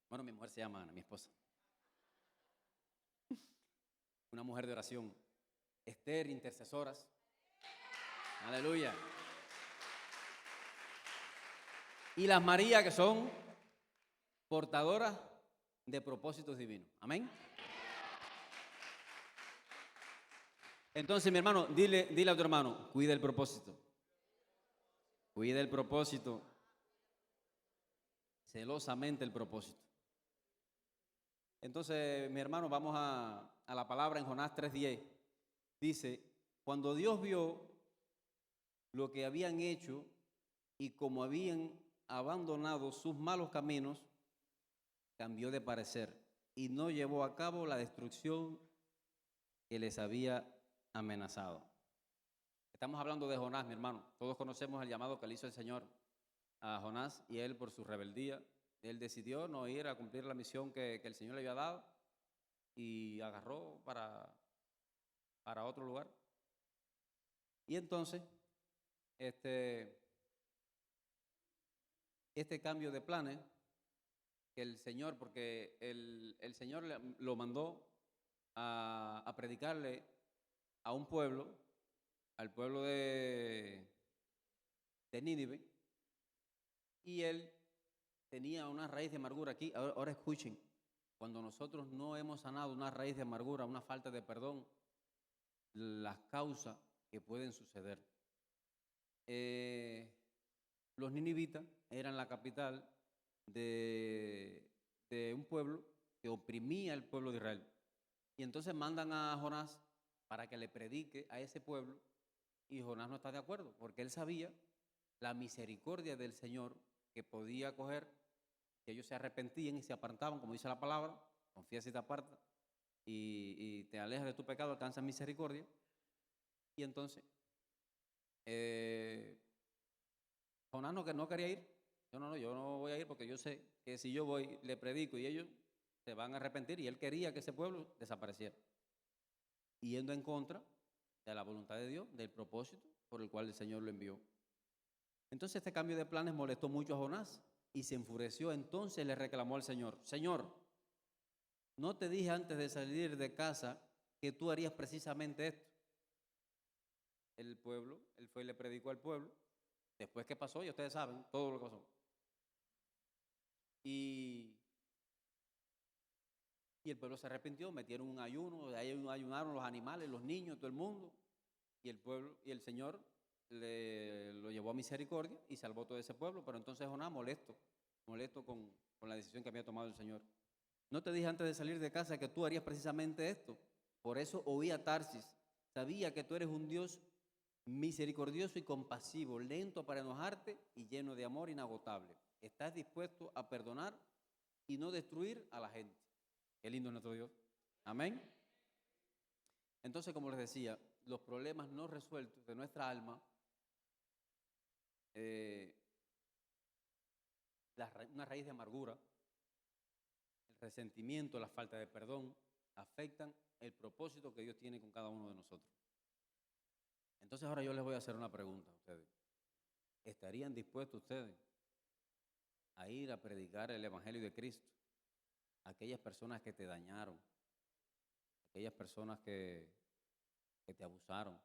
Bueno, mi mujer se llama Ana, mi esposa. Una mujer de oración. Esther, intercesoras. Aleluya. Y las María, que son portadoras de propósitos divinos. Amén. Entonces, mi hermano, dile a tu hermano: cuida el propósito. Cuida el propósito. Celosamente el propósito. Entonces, mi hermano, vamos a la palabra en Jonás 3:10. Dice, cuando Dios vio lo que habían hecho y como habían abandonado sus malos caminos, cambió de parecer y no llevó a cabo la destrucción que les había amenazado. Estamos hablando de Jonás, mi hermano. Todos conocemos el llamado que le hizo el Señor a Jonás, y él, por su rebeldía, él decidió no ir a cumplir la misión que el Señor le había dado y agarró para otro lugar. Y entonces, este cambio de planes que el Señor, porque el Señor lo mandó a predicarle a un pueblo, al pueblo de Nínive, y él tenía una raíz de amargura aquí. Ahora escuchen, cuando nosotros no hemos sanado una raíz de amargura, una falta de perdón, las causas que pueden suceder. Los ninivitas eran la capital de un pueblo que oprimía al pueblo de Israel. Y entonces mandan a Jonás para que le predique a ese pueblo, y Jonás no está de acuerdo, porque él sabía la misericordia del Señor que podía coger, que ellos se arrepentían y se apartaban, como dice la palabra, confía si te apartas y te alejas de tu pecado, alcanzas misericordia. Y entonces, Jonás no quería ir. Yo no voy a ir porque yo sé que si yo voy, le predico y ellos se van a arrepentir, y él quería que ese pueblo desapareciera, yendo en contra de la voluntad de Dios, del propósito por el cual el Señor lo envió. Entonces este cambio de planes molestó mucho a Jonás y se enfureció. Entonces le reclamó al Señor: Señor, ¿no te dije antes de salir de casa que tú harías precisamente esto? Él fue y le predicó al pueblo. Después que pasó, ya ustedes saben todo lo que pasó. Y el pueblo se arrepintió, metieron un ayuno, ahí ayunaron los animales, los niños, todo el mundo. Y el Señor lo llevó a misericordia y salvó todo ese pueblo. Pero entonces Jonás, molesto con la decisión que había tomado el Señor: ¿no te dije antes de salir de casa que tú harías precisamente esto? Por eso oí a Tarsis. Sabía que tú eres un Dios misericordioso y compasivo, lento para enojarte y lleno de amor inagotable. Estás dispuesto a perdonar y no destruir a la gente. Qué lindo es nuestro Dios. Amén. Entonces, como les decía, los problemas no resueltos de nuestra alma, una raíz de amargura, el resentimiento, la falta de perdón, afectan el propósito que Dios tiene con cada uno de nosotros. Entonces ahora yo les voy a hacer una pregunta a ustedes. ¿Estarían dispuestos ustedes a ir a predicar el Evangelio de Cristo a aquellas personas que te dañaron, aquellas personas que te abusaron,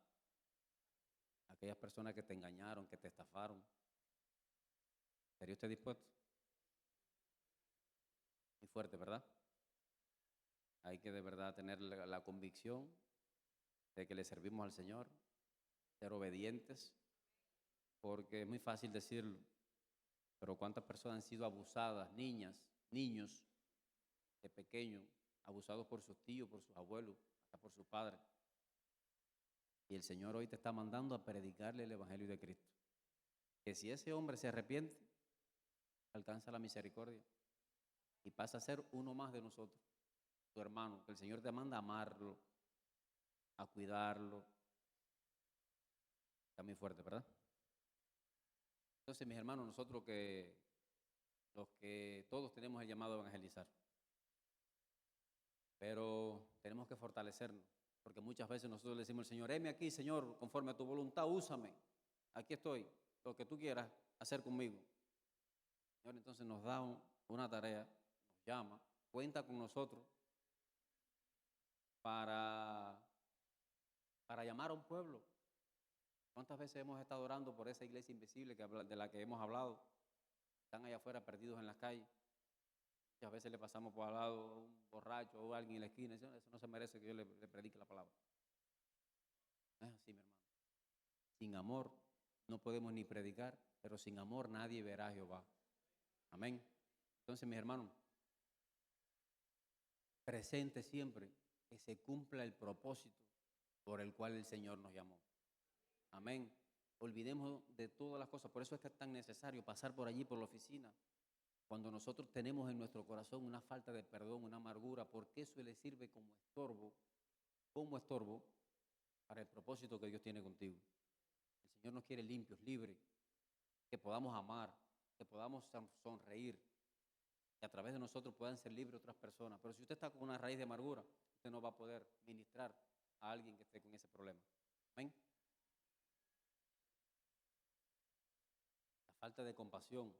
aquellas personas que te engañaron, que te estafaron? ¿Estaría usted dispuesto? Muy fuerte, ¿verdad? Hay que de verdad tener la convicción de que le servimos al Señor, ser obedientes, porque es muy fácil decirlo, pero ¿cuántas personas han sido abusadas, niñas, niños, de pequeños, abusados por sus tíos, por sus abuelos, hasta por sus padres? Y el Señor hoy te está mandando a predicarle el Evangelio de Cristo, que si ese hombre se arrepiente, alcanza la misericordia y pasa a ser uno más de nosotros, tu hermano, que el Señor te manda a amarlo, a cuidarlo. Está muy fuerte, ¿verdad? Entonces, mis hermanos, nosotros los que todos tenemos el llamado a evangelizar, pero tenemos que fortalecernos, porque muchas veces nosotros le decimos al Señor: heme aquí, Señor, conforme a tu voluntad, úsame, aquí estoy, lo que tú quieras hacer conmigo. Señor, entonces nos da una tarea, nos llama, cuenta con nosotros para llamar a un pueblo. ¿Cuántas veces hemos estado orando por esa iglesia invisible de la que hemos hablado? Están allá afuera perdidos en las calles. Muchas veces le pasamos por al lado a un borracho o a alguien en la esquina y dice: eso no se merece que yo le predique la palabra. No es así, mi hermano. Sin amor no podemos ni predicar, pero sin amor nadie verá a Jehová. Amén. Entonces, mis hermanos, presente siempre, que se cumpla el propósito por el cual el Señor nos llamó. Amén. Olvidemos de todas las cosas. Por eso es que es tan necesario pasar por allí, por la oficina. Cuando nosotros tenemos en nuestro corazón una falta de perdón, una amargura, porque eso le sirve como estorbo para el propósito que Dios tiene contigo. El Señor nos quiere limpios, libres, que podamos amar, que podamos sonreír, que a través de nosotros puedan ser libres otras personas. Pero si usted está con una raíz de amargura, usted no va a poder ministrar a alguien que esté con ese problema. Amén. La falta de compasión.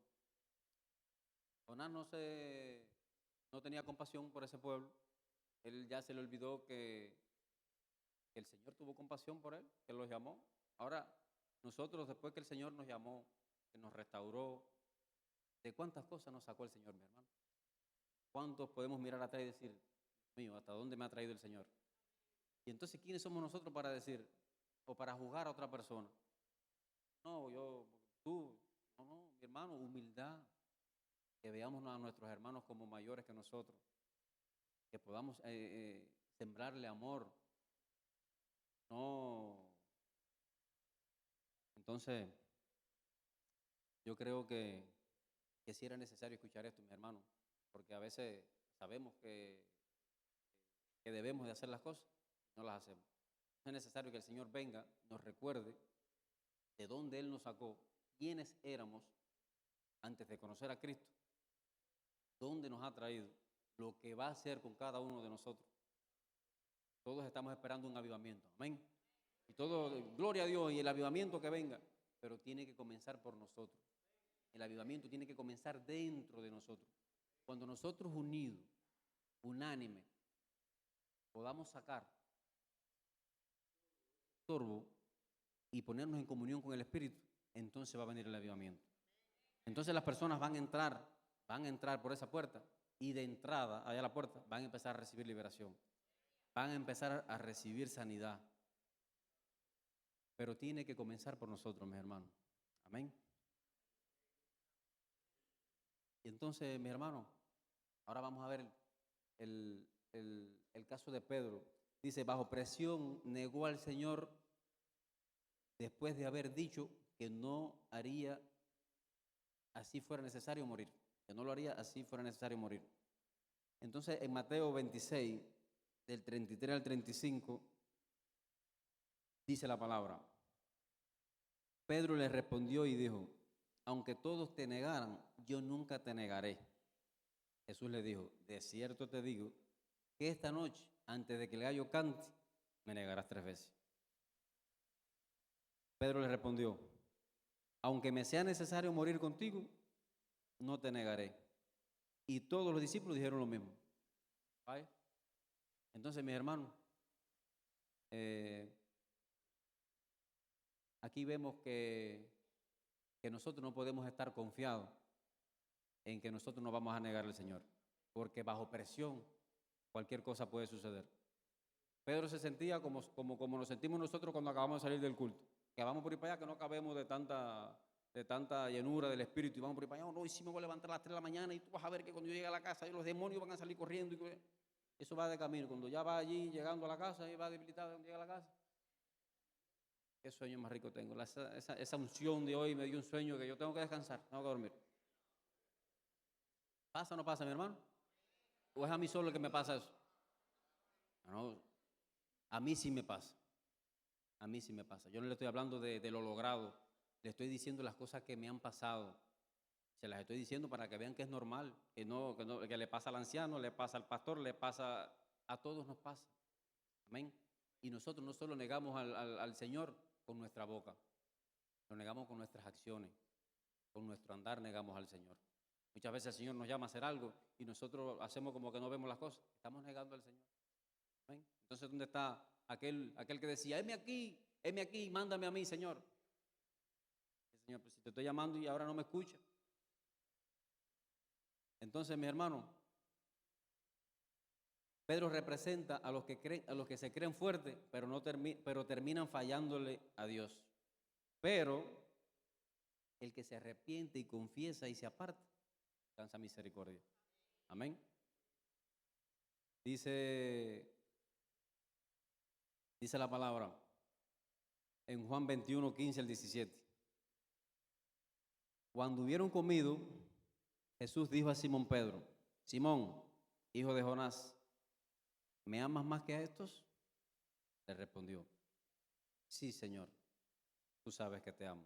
Jonás no tenía compasión por ese pueblo. Él ya se le olvidó que el Señor tuvo compasión por él, que los llamó. Ahora, nosotros después que el Señor nos llamó, que nos restauró, ¿de cuántas cosas nos sacó el Señor, mi hermano? ¿Cuántos podemos mirar atrás y decir, mío, ¿hasta dónde me ha traído el Señor? Y entonces, ¿quiénes somos nosotros para decir o para juzgar a otra persona? No, tú, no, mi hermano, humildad, que veamos a nuestros hermanos como mayores que nosotros, que podamos sembrarle amor. No, entonces, yo creo que sí era necesario escuchar esto, mi hermano, porque a veces sabemos que debemos de hacer las cosas, no las hacemos. Es necesario que el Señor venga, nos recuerde de dónde Él nos sacó, quiénes éramos antes de conocer a Cristo, dónde nos ha traído, lo que va a hacer con cada uno de nosotros. Todos estamos esperando un avivamiento, amén. Y todo, gloria a Dios, y el avivamiento que venga, pero tiene que comenzar por nosotros. El avivamiento tiene que comenzar dentro de nosotros. Cuando nosotros unidos, unánime, podamos sacar estorbo y ponernos en comunión con el Espíritu, entonces va a venir el avivamiento. Entonces las personas van a entrar por esa puerta y de entrada, allá a la puerta, van a empezar a recibir liberación. Van a empezar a recibir sanidad. Pero tiene que comenzar por nosotros, mis hermanos. Amén. Y entonces, mis hermanos, ahora vamos a ver el caso de Pedro. Dice, bajo presión negó al Señor después de haber dicho que no haría así fuera necesario morir. Que no lo haría así fuera necesario morir. Entonces, en Mateo 26, del 33 al 35, dice la palabra. Pedro le respondió y dijo, aunque todos te negaran, yo nunca te negaré. Jesús le dijo, de cierto te digo, que esta noche, antes de que el gallo cante, me negarás 3 veces. Pedro le respondió, aunque me sea necesario morir contigo, no te negaré. Y todos los discípulos dijeron lo mismo. ¿Vale? Entonces, mis hermanos, aquí vemos que nosotros no podemos estar confiados en que nosotros no vamos a negar al Señor, porque bajo presión cualquier cosa puede suceder. Pedro se sentía como nos sentimos nosotros cuando acabamos de salir del culto, que vamos por ir para allá, que no cabemos de tanta llenura del Espíritu y vamos por ir para allá. No, y si me voy a levantar a las 3 de la mañana y tú vas a ver que cuando yo llegue a la casa los demonios van a salir corriendo. Eso va de camino. Cuando ya va allí llegando a la casa y va debilitado cuando llega a la casa. Qué sueño más rico tengo. Esa unción de hoy me dio un sueño que yo tengo que descansar, tengo que dormir. ¿Pasa o no pasa, mi hermano? ¿O es a mí solo que me pasa eso? No, a mí sí me pasa. A mí sí me pasa. Yo no le estoy hablando de lo logrado. Le estoy diciendo las cosas que me han pasado. Se las estoy diciendo para que vean que es normal, que le pasa al anciano, le pasa al pastor, le pasa, a todos nos pasa. Amén. Y nosotros no solo negamos al Señor con nuestra boca, lo negamos con nuestras acciones, con nuestro andar negamos al Señor. Muchas veces el Señor nos llama a hacer algo y nosotros hacemos como que no vemos las cosas. Estamos negando al Señor. Amén. Entonces, ¿dónde está aquel que decía, heme aquí, mándame a mí, Señor? El Señor, pues si te estoy llamando y ahora no me escucha. Entonces, mi hermano, Pedro representa a los que se creen fuertes, pero terminan fallándole a Dios. Pero el que se arrepiente y confiesa y se aparta, alcanza misericordia. Amén. Dice, dice la palabra en Juan 21, 15 al 17. Cuando hubieron comido, Jesús dijo a Simón Pedro: Simón, hijo de Jonás, ¿me amas más que a estos? Le respondió: Sí, Señor, tú sabes que te amo.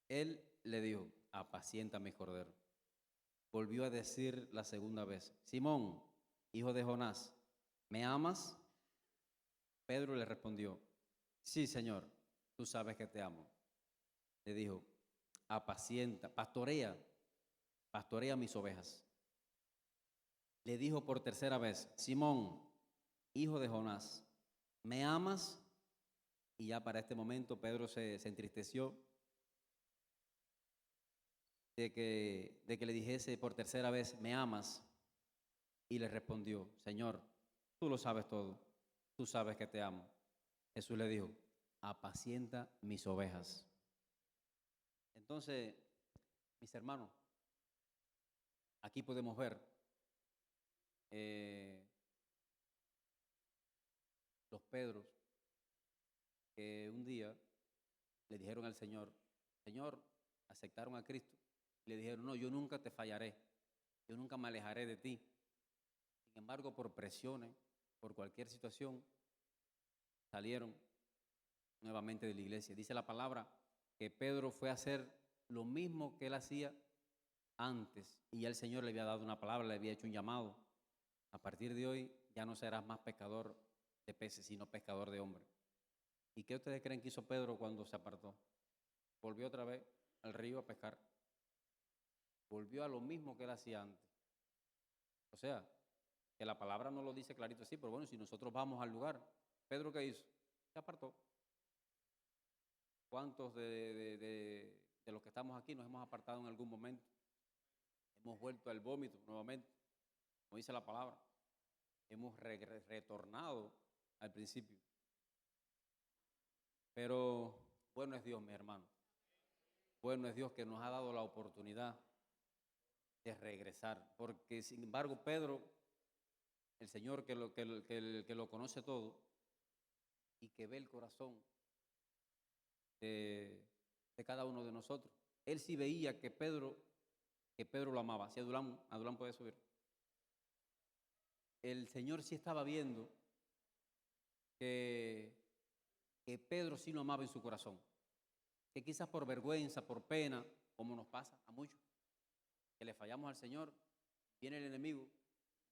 Él le dijo: apacienta mis corderos. Volvió a decir la segunda vez: Simón, hijo de Jonás, ¿me amas? Pedro le respondió: Sí, Señor, tú sabes que te amo. Le dijo: apacienta, pastorea mis ovejas. Le dijo por tercera vez: Simón, hijo de Jonás, ¿me amas? Y ya para este momento Pedro se entristeció de que le dijese por tercera vez: ¿me amas? Y le respondió: Señor, tú lo sabes todo, tú sabes que te amo. Jesús le dijo: apacienta mis ovejas. Entonces, mis hermanos, aquí podemos ver eh, los Pedros que un día le dijeron al Señor: Señor, aceptaron a Cristo. Le dijeron: no, yo nunca te fallaré, yo nunca me alejaré de ti. Sin embargo, por presiones, por cualquier situación, salieron nuevamente de la iglesia. Dice la palabra que Pedro fue a hacer lo mismo que él hacía antes, y ya el Señor le había dado una palabra, le había hecho un llamado: a partir de hoy ya no serás más pescador de peces, sino pescador de hombres. ¿Y qué ustedes creen que hizo Pedro cuando se apartó? Volvió otra vez al río a pescar, volvió a lo mismo que él hacía antes. O sea, que la palabra no lo dice clarito así, pero bueno, si nosotros vamos al lugar, ¿Pedro qué hizo? Se apartó. ¿Cuántos de los que estamos aquí nos hemos apartado en algún momento? Hemos vuelto al vómito nuevamente, como dice la palabra. Hemos retornado al principio. Pero bueno es Dios, mi hermano. Bueno es Dios que nos ha dado la oportunidad de regresar. Porque sin embargo, Pedro, el Señor que lo conoce todo y que ve el corazón de cada uno de nosotros, él sí veía que Pedro lo amaba. Si Adulán puede subir. El Señor sí estaba viendo que, que Pedro sí lo amaba en su corazón. Que quizás por vergüenza, por pena, como nos pasa a muchos, que le fallamos al Señor, viene el enemigo,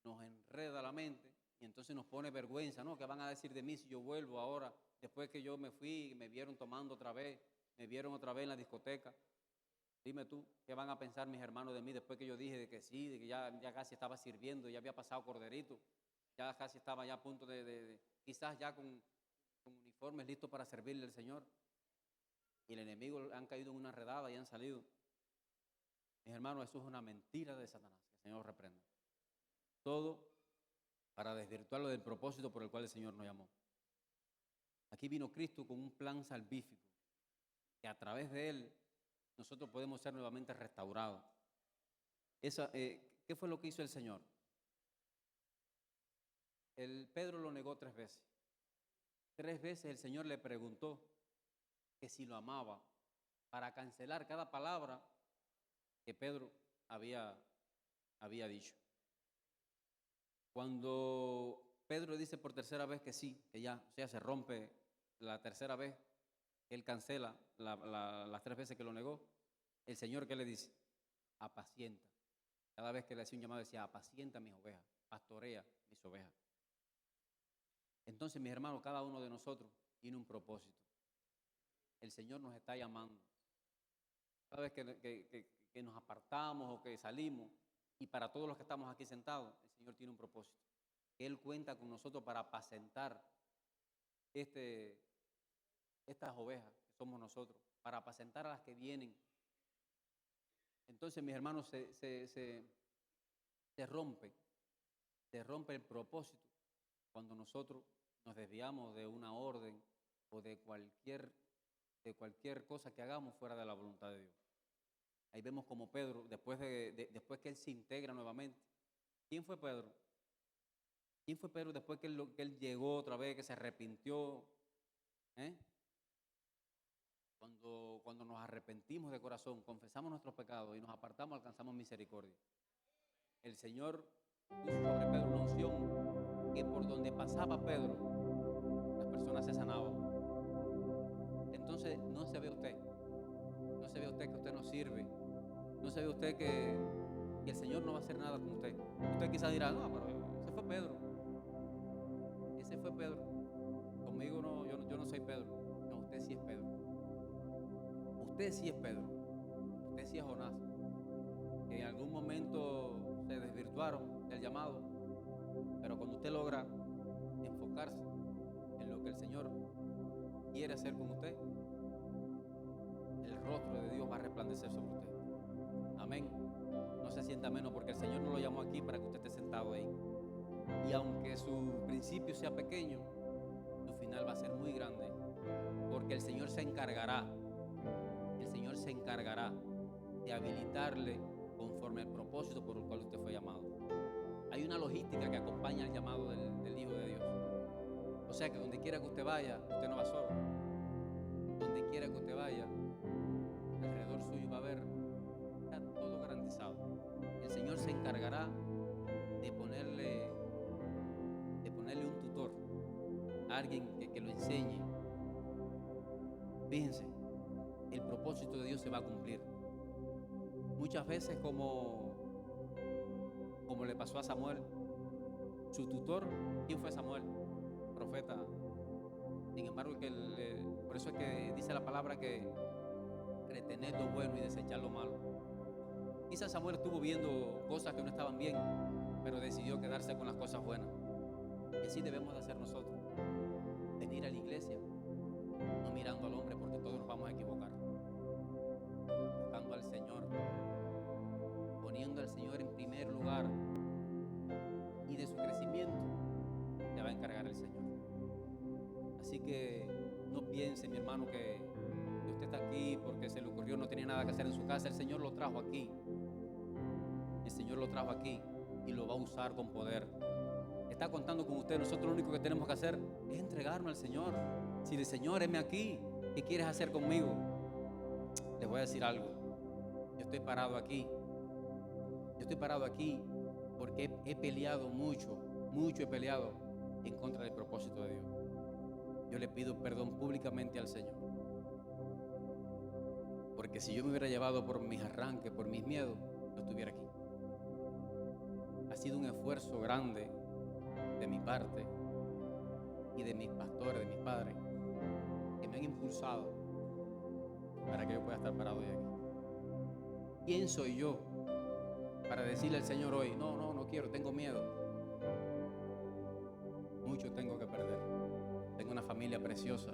nos enreda la mente y entonces nos pone vergüenza, ¿no? ¿Qué van a decir de mí si yo vuelvo ahora, después que yo me fui, me vieron tomando otra vez, me vieron otra vez en la discoteca? Dime tú, ¿qué van a pensar mis hermanos de mí después que yo dije de que sí, de que ya casi estaba sirviendo, ya había pasado corderito, ya casi estaba ya a punto quizás ya con uniformes listos para servirle al Señor? Y el enemigo han caído en una redada y han salido. Mis hermanos, eso es una mentira de Satanás, que el Señor lo reprenda. Todo para desvirtuarlo del propósito por el cual el Señor nos llamó. Aquí vino Cristo con un plan salvífico, que a través de él nosotros podemos ser nuevamente restaurados. ¿Qué fue lo que hizo el Señor? Pedro lo negó 3 veces. 3 veces el Señor le preguntó que si lo amaba, para cancelar cada palabra que Pedro había dicho. Cuando Pedro dice por tercera vez que sí, que ya, o sea, se rompe la tercera vez, él cancela las 3 veces que lo negó, el Señor, ¿qué le dice? Apacienta. Cada vez que le hacía un llamado decía: apacienta mis ovejas, pastorea mis ovejas. Entonces, mis hermanos, cada uno de nosotros tiene un propósito. El Señor nos está llamando. Cada vez que nos apartamos o que salimos, y para todos los que estamos aquí sentados, el Señor tiene un propósito. Él cuenta con nosotros para apacentar estas ovejas que somos nosotros, para apacentar a las que vienen. Entonces, mis hermanos, se rompe el propósito cuando nosotros nos desviamos de una orden o de cualquier cosa que hagamos fuera de la voluntad de Dios. Ahí vemos como Pedro, después que él se integra nuevamente. ¿Quién fue Pedro? ¿Quién fue Pedro después que él llegó otra vez, que se arrepintió? ¿Eh? Cuando nos arrepentimos de corazón, confesamos nuestros pecados y nos apartamos, alcanzamos misericordia. El Señor puso sobre Pedro una unción que por donde pasaba Pedro, las personas se sanaban. Entonces no se ve usted que usted no sirve, no se ve usted que el Señor no va a hacer nada con usted. Usted quizás dirá, no, pero ese fue Pedro, conmigo no, yo no soy Pedro. No, usted sí es Pedro, usted sí es Pedro, usted sí es Jonás, que en algún momento se desvirtuaron del llamado, pero cuando usted logra enfocarse en lo que el Señor quiere hacer con usted, el rostro de Dios va a resplandecer sobre usted. Amén. No se sienta menos, porque el Señor no lo llamó aquí para que usted esté sentado ahí. Y aunque su principio sea pequeño, su final va a ser muy grande, porque el Señor se encargará de habilitarle conforme al propósito por el cual usted fue llamado. Hay una logística que acompaña el llamado del Hijo de Dios. O sea que donde quiera que usted vaya, usted no va solo. Donde quiera que usted vaya, alrededor suyo va a haber, está todo garantizado. El Señor se encargará de ponerle un tutor, alguien que lo enseñe. Fíjense, el propósito de Dios se va a cumplir. Muchas veces, como le pasó a Samuel, su tutor, ¿quién fue Samuel? Profeta. Sin embargo, por eso es que dice la palabra que retener lo bueno y desechar lo malo. Quizás Samuel estuvo viendo cosas que no estaban bien, pero decidió quedarse con las cosas buenas. Y así debemos de hacer nosotros. Venir a la iglesia, no mirando al hombre, porque todos nos vamos a equivocar. Buscando al Señor, poniendo al Señor en primer lugar, y de su crecimiento se va a encargar el Señor. Así que no piense, mi hermano, que usted está aquí porque se le ocurrió, no tenía nada que hacer en su casa. El Señor lo trajo aquí. El Señor lo trajo aquí y lo va a usar con poder. Está contando con usted. Nosotros lo único que tenemos que hacer es entregarnos al Señor. Si el Señor, heme aquí, ¿qué quieres hacer conmigo? Les voy a decir algo. Yo estoy parado aquí porque he peleado mucho he peleado en contra del propósito de Dios. Yo le pido perdón públicamente al Señor, porque si yo me hubiera llevado por mis arranques, por mis miedos, no estuviera aquí. Ha sido un esfuerzo grande de mi parte y de mis pastores, de mis padres, que me han impulsado para que yo pueda estar parado hoy aquí. ¿Quién soy yo para decirle al Señor hoy, no quiero, tengo miedo? Mucho tengo que perder. Tengo una familia preciosa.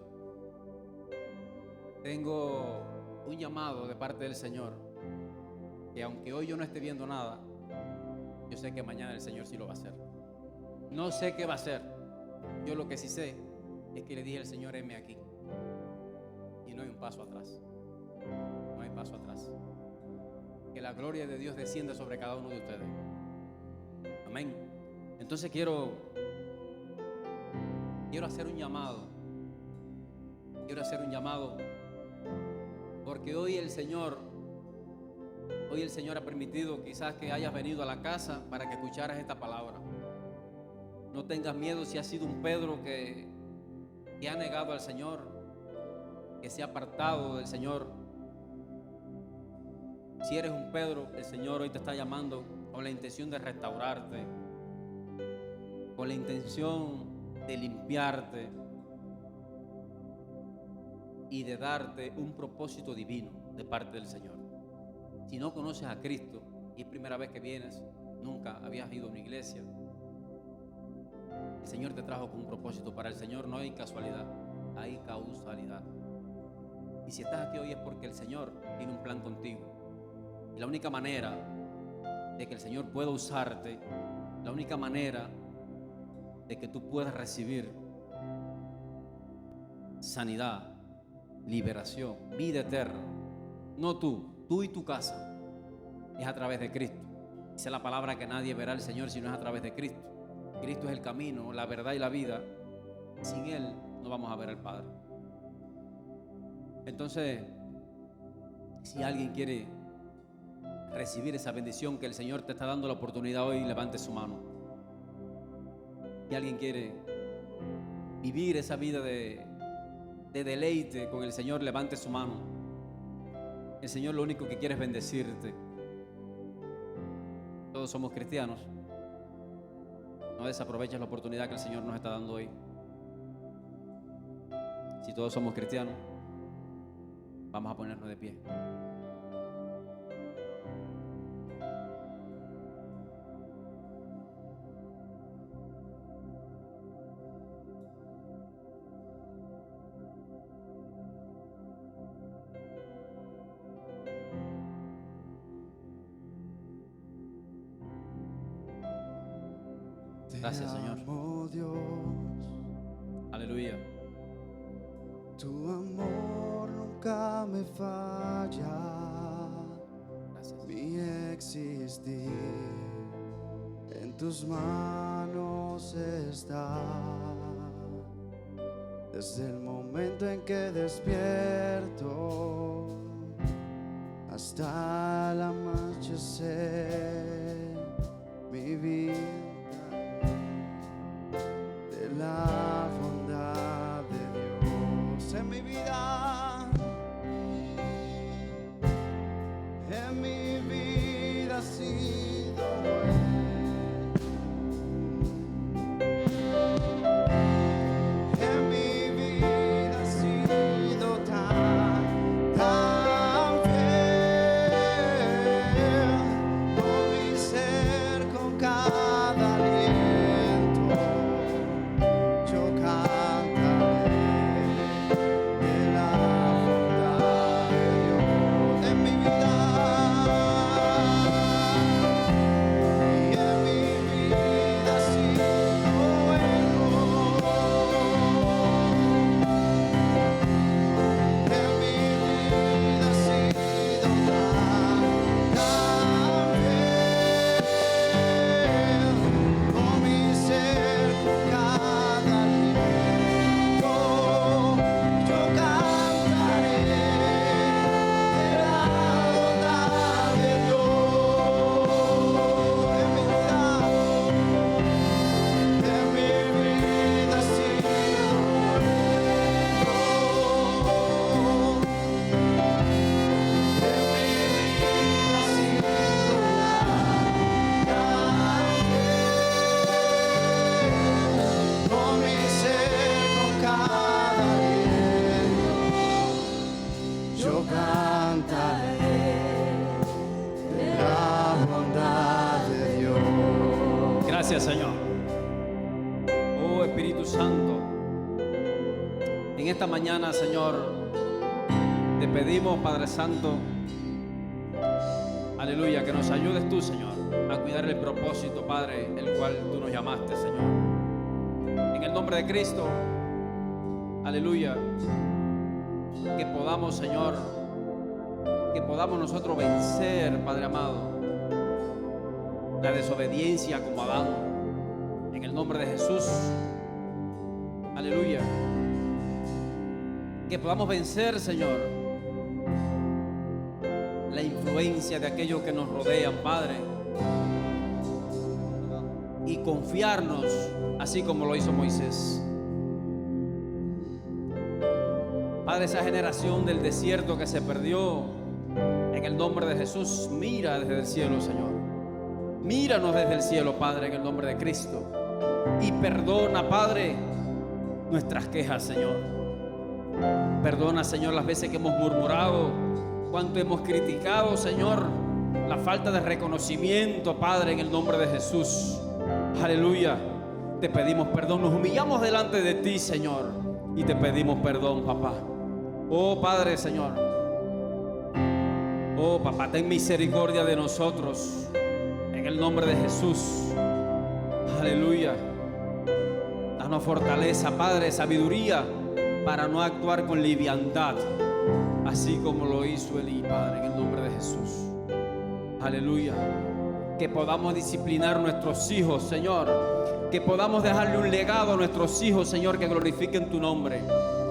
Tengo un llamado de parte del Señor, que aunque hoy yo no esté viendo nada, yo sé que mañana el Señor sí lo va a hacer. No sé qué va a hacer. Yo lo que sí sé es que le dije al Señor, heme aquí. Y no hay un paso atrás. No hay paso atrás. Que la gloria de Dios descienda sobre cada uno de ustedes. Amén. Entonces quiero hacer un llamado. Porque hoy el Señor ha permitido quizás que hayas venido a la casa para que escucharas esta palabra. No tengas miedo si has sido un Pedro que ha negado al Señor, que se ha apartado del Señor. Si eres un Pedro, el Señor hoy te está llamando con la intención de restaurarte, con la intención de limpiarte y de darte un propósito divino de parte del Señor. Si no conoces a Cristo y es primera vez que vienes, nunca habías ido a una iglesia, el Señor te trajo con un propósito. Para el Señor no hay casualidad, hay causalidad. Y si estás aquí hoy es porque el Señor tiene un plan contigo. Y la única manera de que el Señor pueda usarte, la única manera de que tú puedas recibir sanidad, liberación, vida eterna, no tú, tú y tu casa, es a través de Cristo. Dice la palabra que nadie verá al Señor si no es a través de Cristo. Cristo es el camino, la verdad y la vida. Sin Él no vamos a ver al Padre. Entonces, si alguien quiere recibir esa bendición que el Señor te está dando la oportunidad hoy, levante su mano. Si alguien quiere vivir esa vida de deleite con el Señor, levante su mano. El Señor lo único que quiere es bendecirte. Todos somos cristianos. No desaproveches la oportunidad que el Señor nos está dando hoy. Si todos somos cristianos, vamos a ponernos de pie. Gracias, Señor. Dios, Aleluya. tu amor nunca me falla. Gracias. Mi existir en tus manos está. Desde el momento en que despierto hasta el amanecer, mi vida de la bondad de Dios en mi vida, ha sido en mi vida ha sido tan fiel con mi ser, con cada aliento. Yo cantaré de la bondad de Dios en mi vida, y en mi vida ha sido bueno. En mi vida ha sido tan fiel con mi ser, con cada aliento. Yo cantaré de la bondad de Dios en mi vida. En mi vida ha sido con mi ser, con cada aliento. Yo cantaré de la bondad de Dios. Gracias, Señor. Oh Espíritu Santo, en esta mañana, Señor, te pedimos, Padre Santo, aleluya, que nos ayudes tú, Señor, a cuidar el propósito, Padre, el cual tú nos llamaste, Señor. En el nombre de Cristo, aleluya, que podamos, Señor, que podamos nosotros vencer, Padre amado, la desobediencia como Adán. En el nombre de Jesús, aleluya, que podamos vencer, Señor, la influencia de aquellos que nos rodean, Padre, y confiarnos así como lo hizo Moisés. Padre, esa generación del desierto que se perdió, en el nombre de Jesús, mira desde el cielo, Señor. Míranos desde el cielo, Padre, en el nombre de Cristo. Y perdona, Padre, nuestras quejas, Señor. Perdona, Señor, las veces que hemos murmurado, cuánto hemos criticado, Señor, la falta de reconocimiento, Padre, en el nombre de Jesús. Aleluya. Te pedimos perdón, nos humillamos delante de ti, Señor, y te pedimos perdón, papá. Oh, Padre, Señor. Oh, papá, ten misericordia de nosotros, en el nombre de Jesús. Aleluya. Danos fortaleza, Padre, sabiduría, para no actuar con liviandad, así como lo hizo Elí, Padre, en el nombre de Jesús. Aleluya. Que podamos disciplinar a nuestros hijos, Señor. Que podamos dejarle un legado a nuestros hijos, Señor, que glorifiquen tu nombre.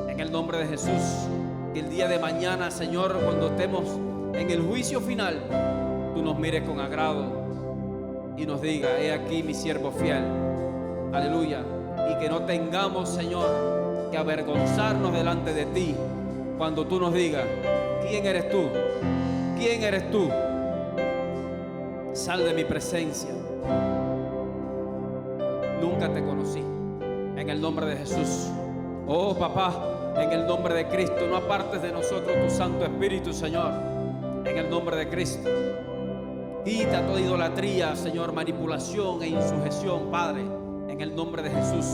En el nombre de Jesús. Que el día de mañana, Señor, cuando estemos en el juicio final, tú nos mires con agrado y nos diga: he aquí mi siervo fiel. Aleluya. Y que no tengamos, Señor, que avergonzarnos delante de ti cuando tú nos digas: ¿quién eres tú? ¿Quién eres tú? Sal de mi presencia. Nunca te conocí. En el nombre de Jesús. Oh, papá, en el nombre de Cristo, no apartes de nosotros tu Santo Espíritu, Señor. En el nombre de Cristo. Quita toda idolatría, Señor, manipulación e insujeción, Padre. En el nombre de Jesús.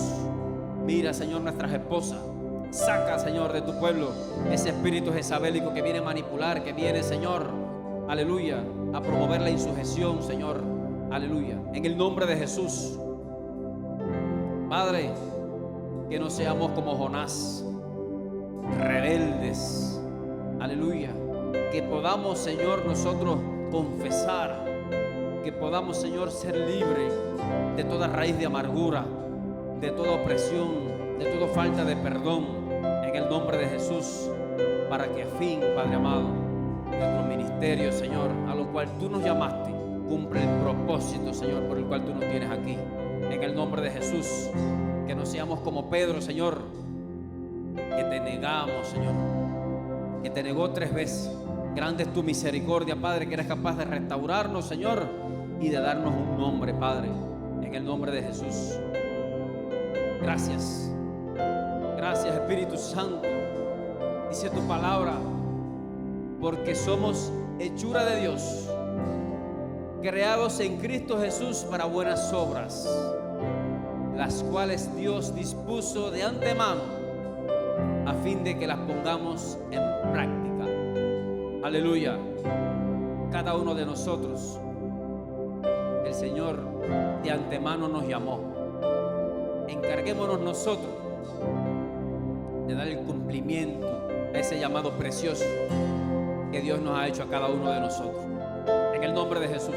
Mira, Señor, nuestras esposas. Saca, Señor, de tu pueblo ese espíritu jezabélico que viene a manipular, que viene, Señor, aleluya, a promover la insujeción, Señor, aleluya. En el nombre de Jesús. Padre, que no seamos como Jonás, rebeldes, aleluya. Que podamos, Señor, nosotros confesar, que podamos, Señor, ser libres de toda raíz de amargura, de toda opresión, de toda falta de perdón, en el nombre de Jesús, para que a fin, Padre amado, nuestro ministerio, Señor, a lo cual tú nos llamaste, cumple el propósito, Señor, por el cual tú nos tienes aquí, en el nombre de Jesús. Que no seamos como Pedro, Señor, que te negamos, Señor, que te negó 3 veces. Grande es tu misericordia, Padre, que eres capaz de restaurarnos, Señor, y de darnos un nombre, Padre, en el nombre de Jesús. Gracias. Gracias, Espíritu Santo. Dice tu palabra, porque somos hechura de Dios, creados en Cristo Jesús para buenas obras, las cuales Dios dispuso de antemano a fin de que las pongamos en práctica. Aleluya. Cada uno de nosotros, el Señor de antemano nos llamó. Encarguémonos nosotros de dar el cumplimiento a ese llamado precioso que Dios nos ha hecho a cada uno de nosotros. En el nombre de Jesús.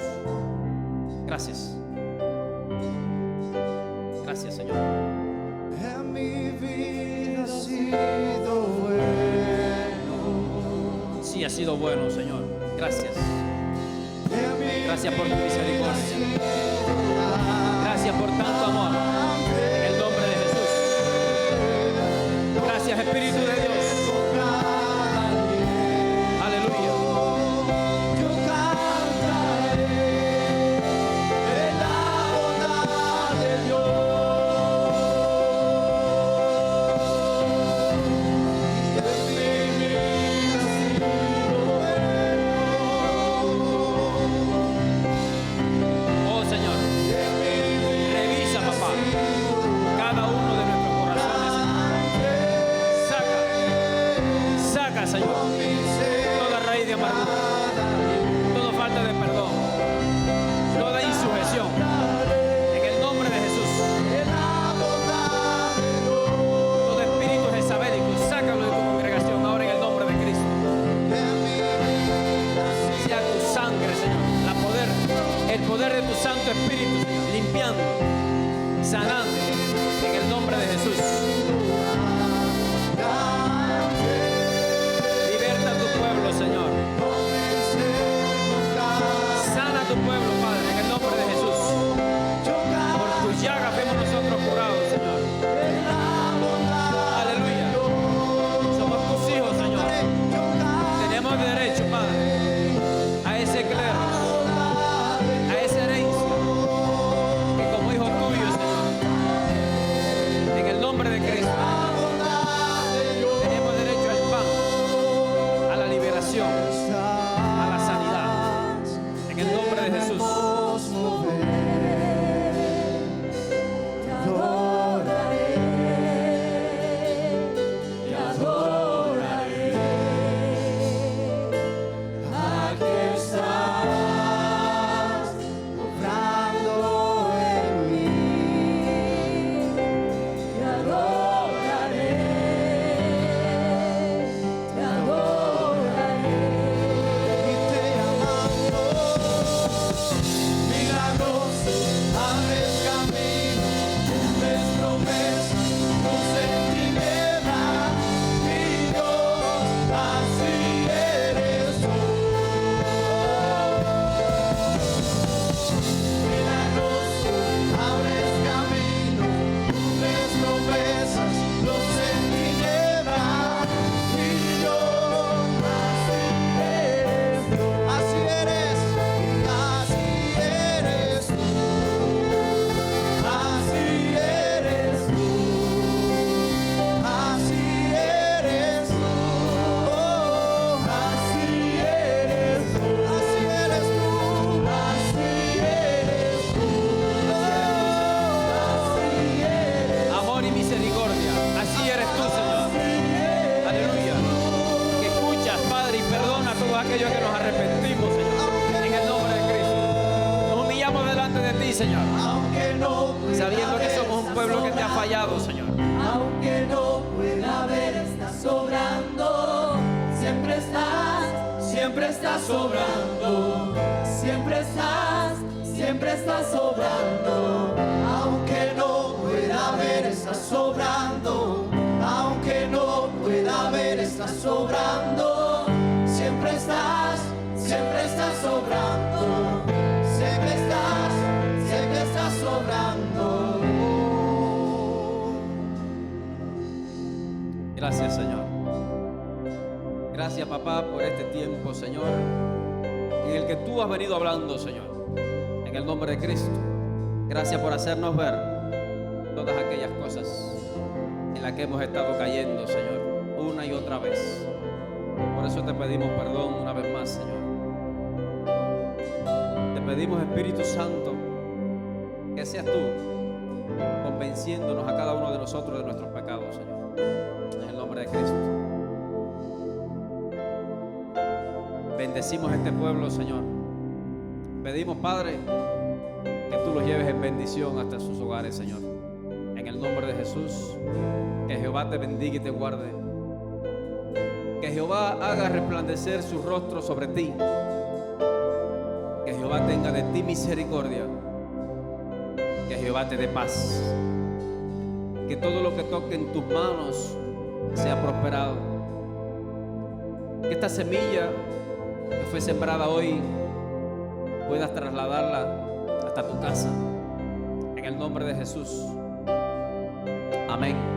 Gracias. Gracias, Señor. En mi vida ha sido bueno. Sí, ha sido bueno, Señor. Gracias. Gracias por tu misericordia. Gracias por tanto amor. En el nombre de Jesús. Gracias, Espíritu de Dios. Aleluya. Yo cantaré en la bondad de Dios. En mi vida ha sido Oh, Señor. Revisa, papá, cada uno de nuestros corazones. Saca aquellos que nos arrepentimos, Señor. En el nombre de Cristo. Nos humillamos delante de ti, Señor. Aunque no pueda Sabiendo que ver, somos un estás pueblo que te ha sobrando. fallado, Señor. Aunque no pueda ver, estás sobrando. Siempre estás sobrando. Siempre estás sobrando. Aunque no pueda ver, estás sobrando. Aunque no pueda ver, estás sobrando. Siempre estás sobrando. Siempre estás sobrando. Gracias, Señor. Gracias, papá, por este tiempo, Señor, en el que tú has venido hablando, Señor. En el nombre de Cristo. Gracias por hacernos ver todas aquellas cosas en las que hemos estado cayendo, Señor, una y otra vez. Por eso te pedimos perdón una vez más, Señor. Te pedimos, Espíritu Santo, que seas tú convenciéndonos a cada uno de nosotros de nuestros pecados, Señor. En el nombre de Cristo. Bendecimos este pueblo, Señor. Pedimos, Padre, que tú los lleves en bendición hasta sus hogares, Señor. En el nombre de Jesús, que Jehová te bendiga y te guarde. Que Jehová haga resplandecer su rostro sobre ti. Que Jehová tenga de ti misericordia. Que Jehová te dé paz. Que todo lo que toque en tus manos sea prosperado. Que esta semilla que fue sembrada hoy puedas trasladarla hasta tu casa. En el nombre de Jesús. Amén.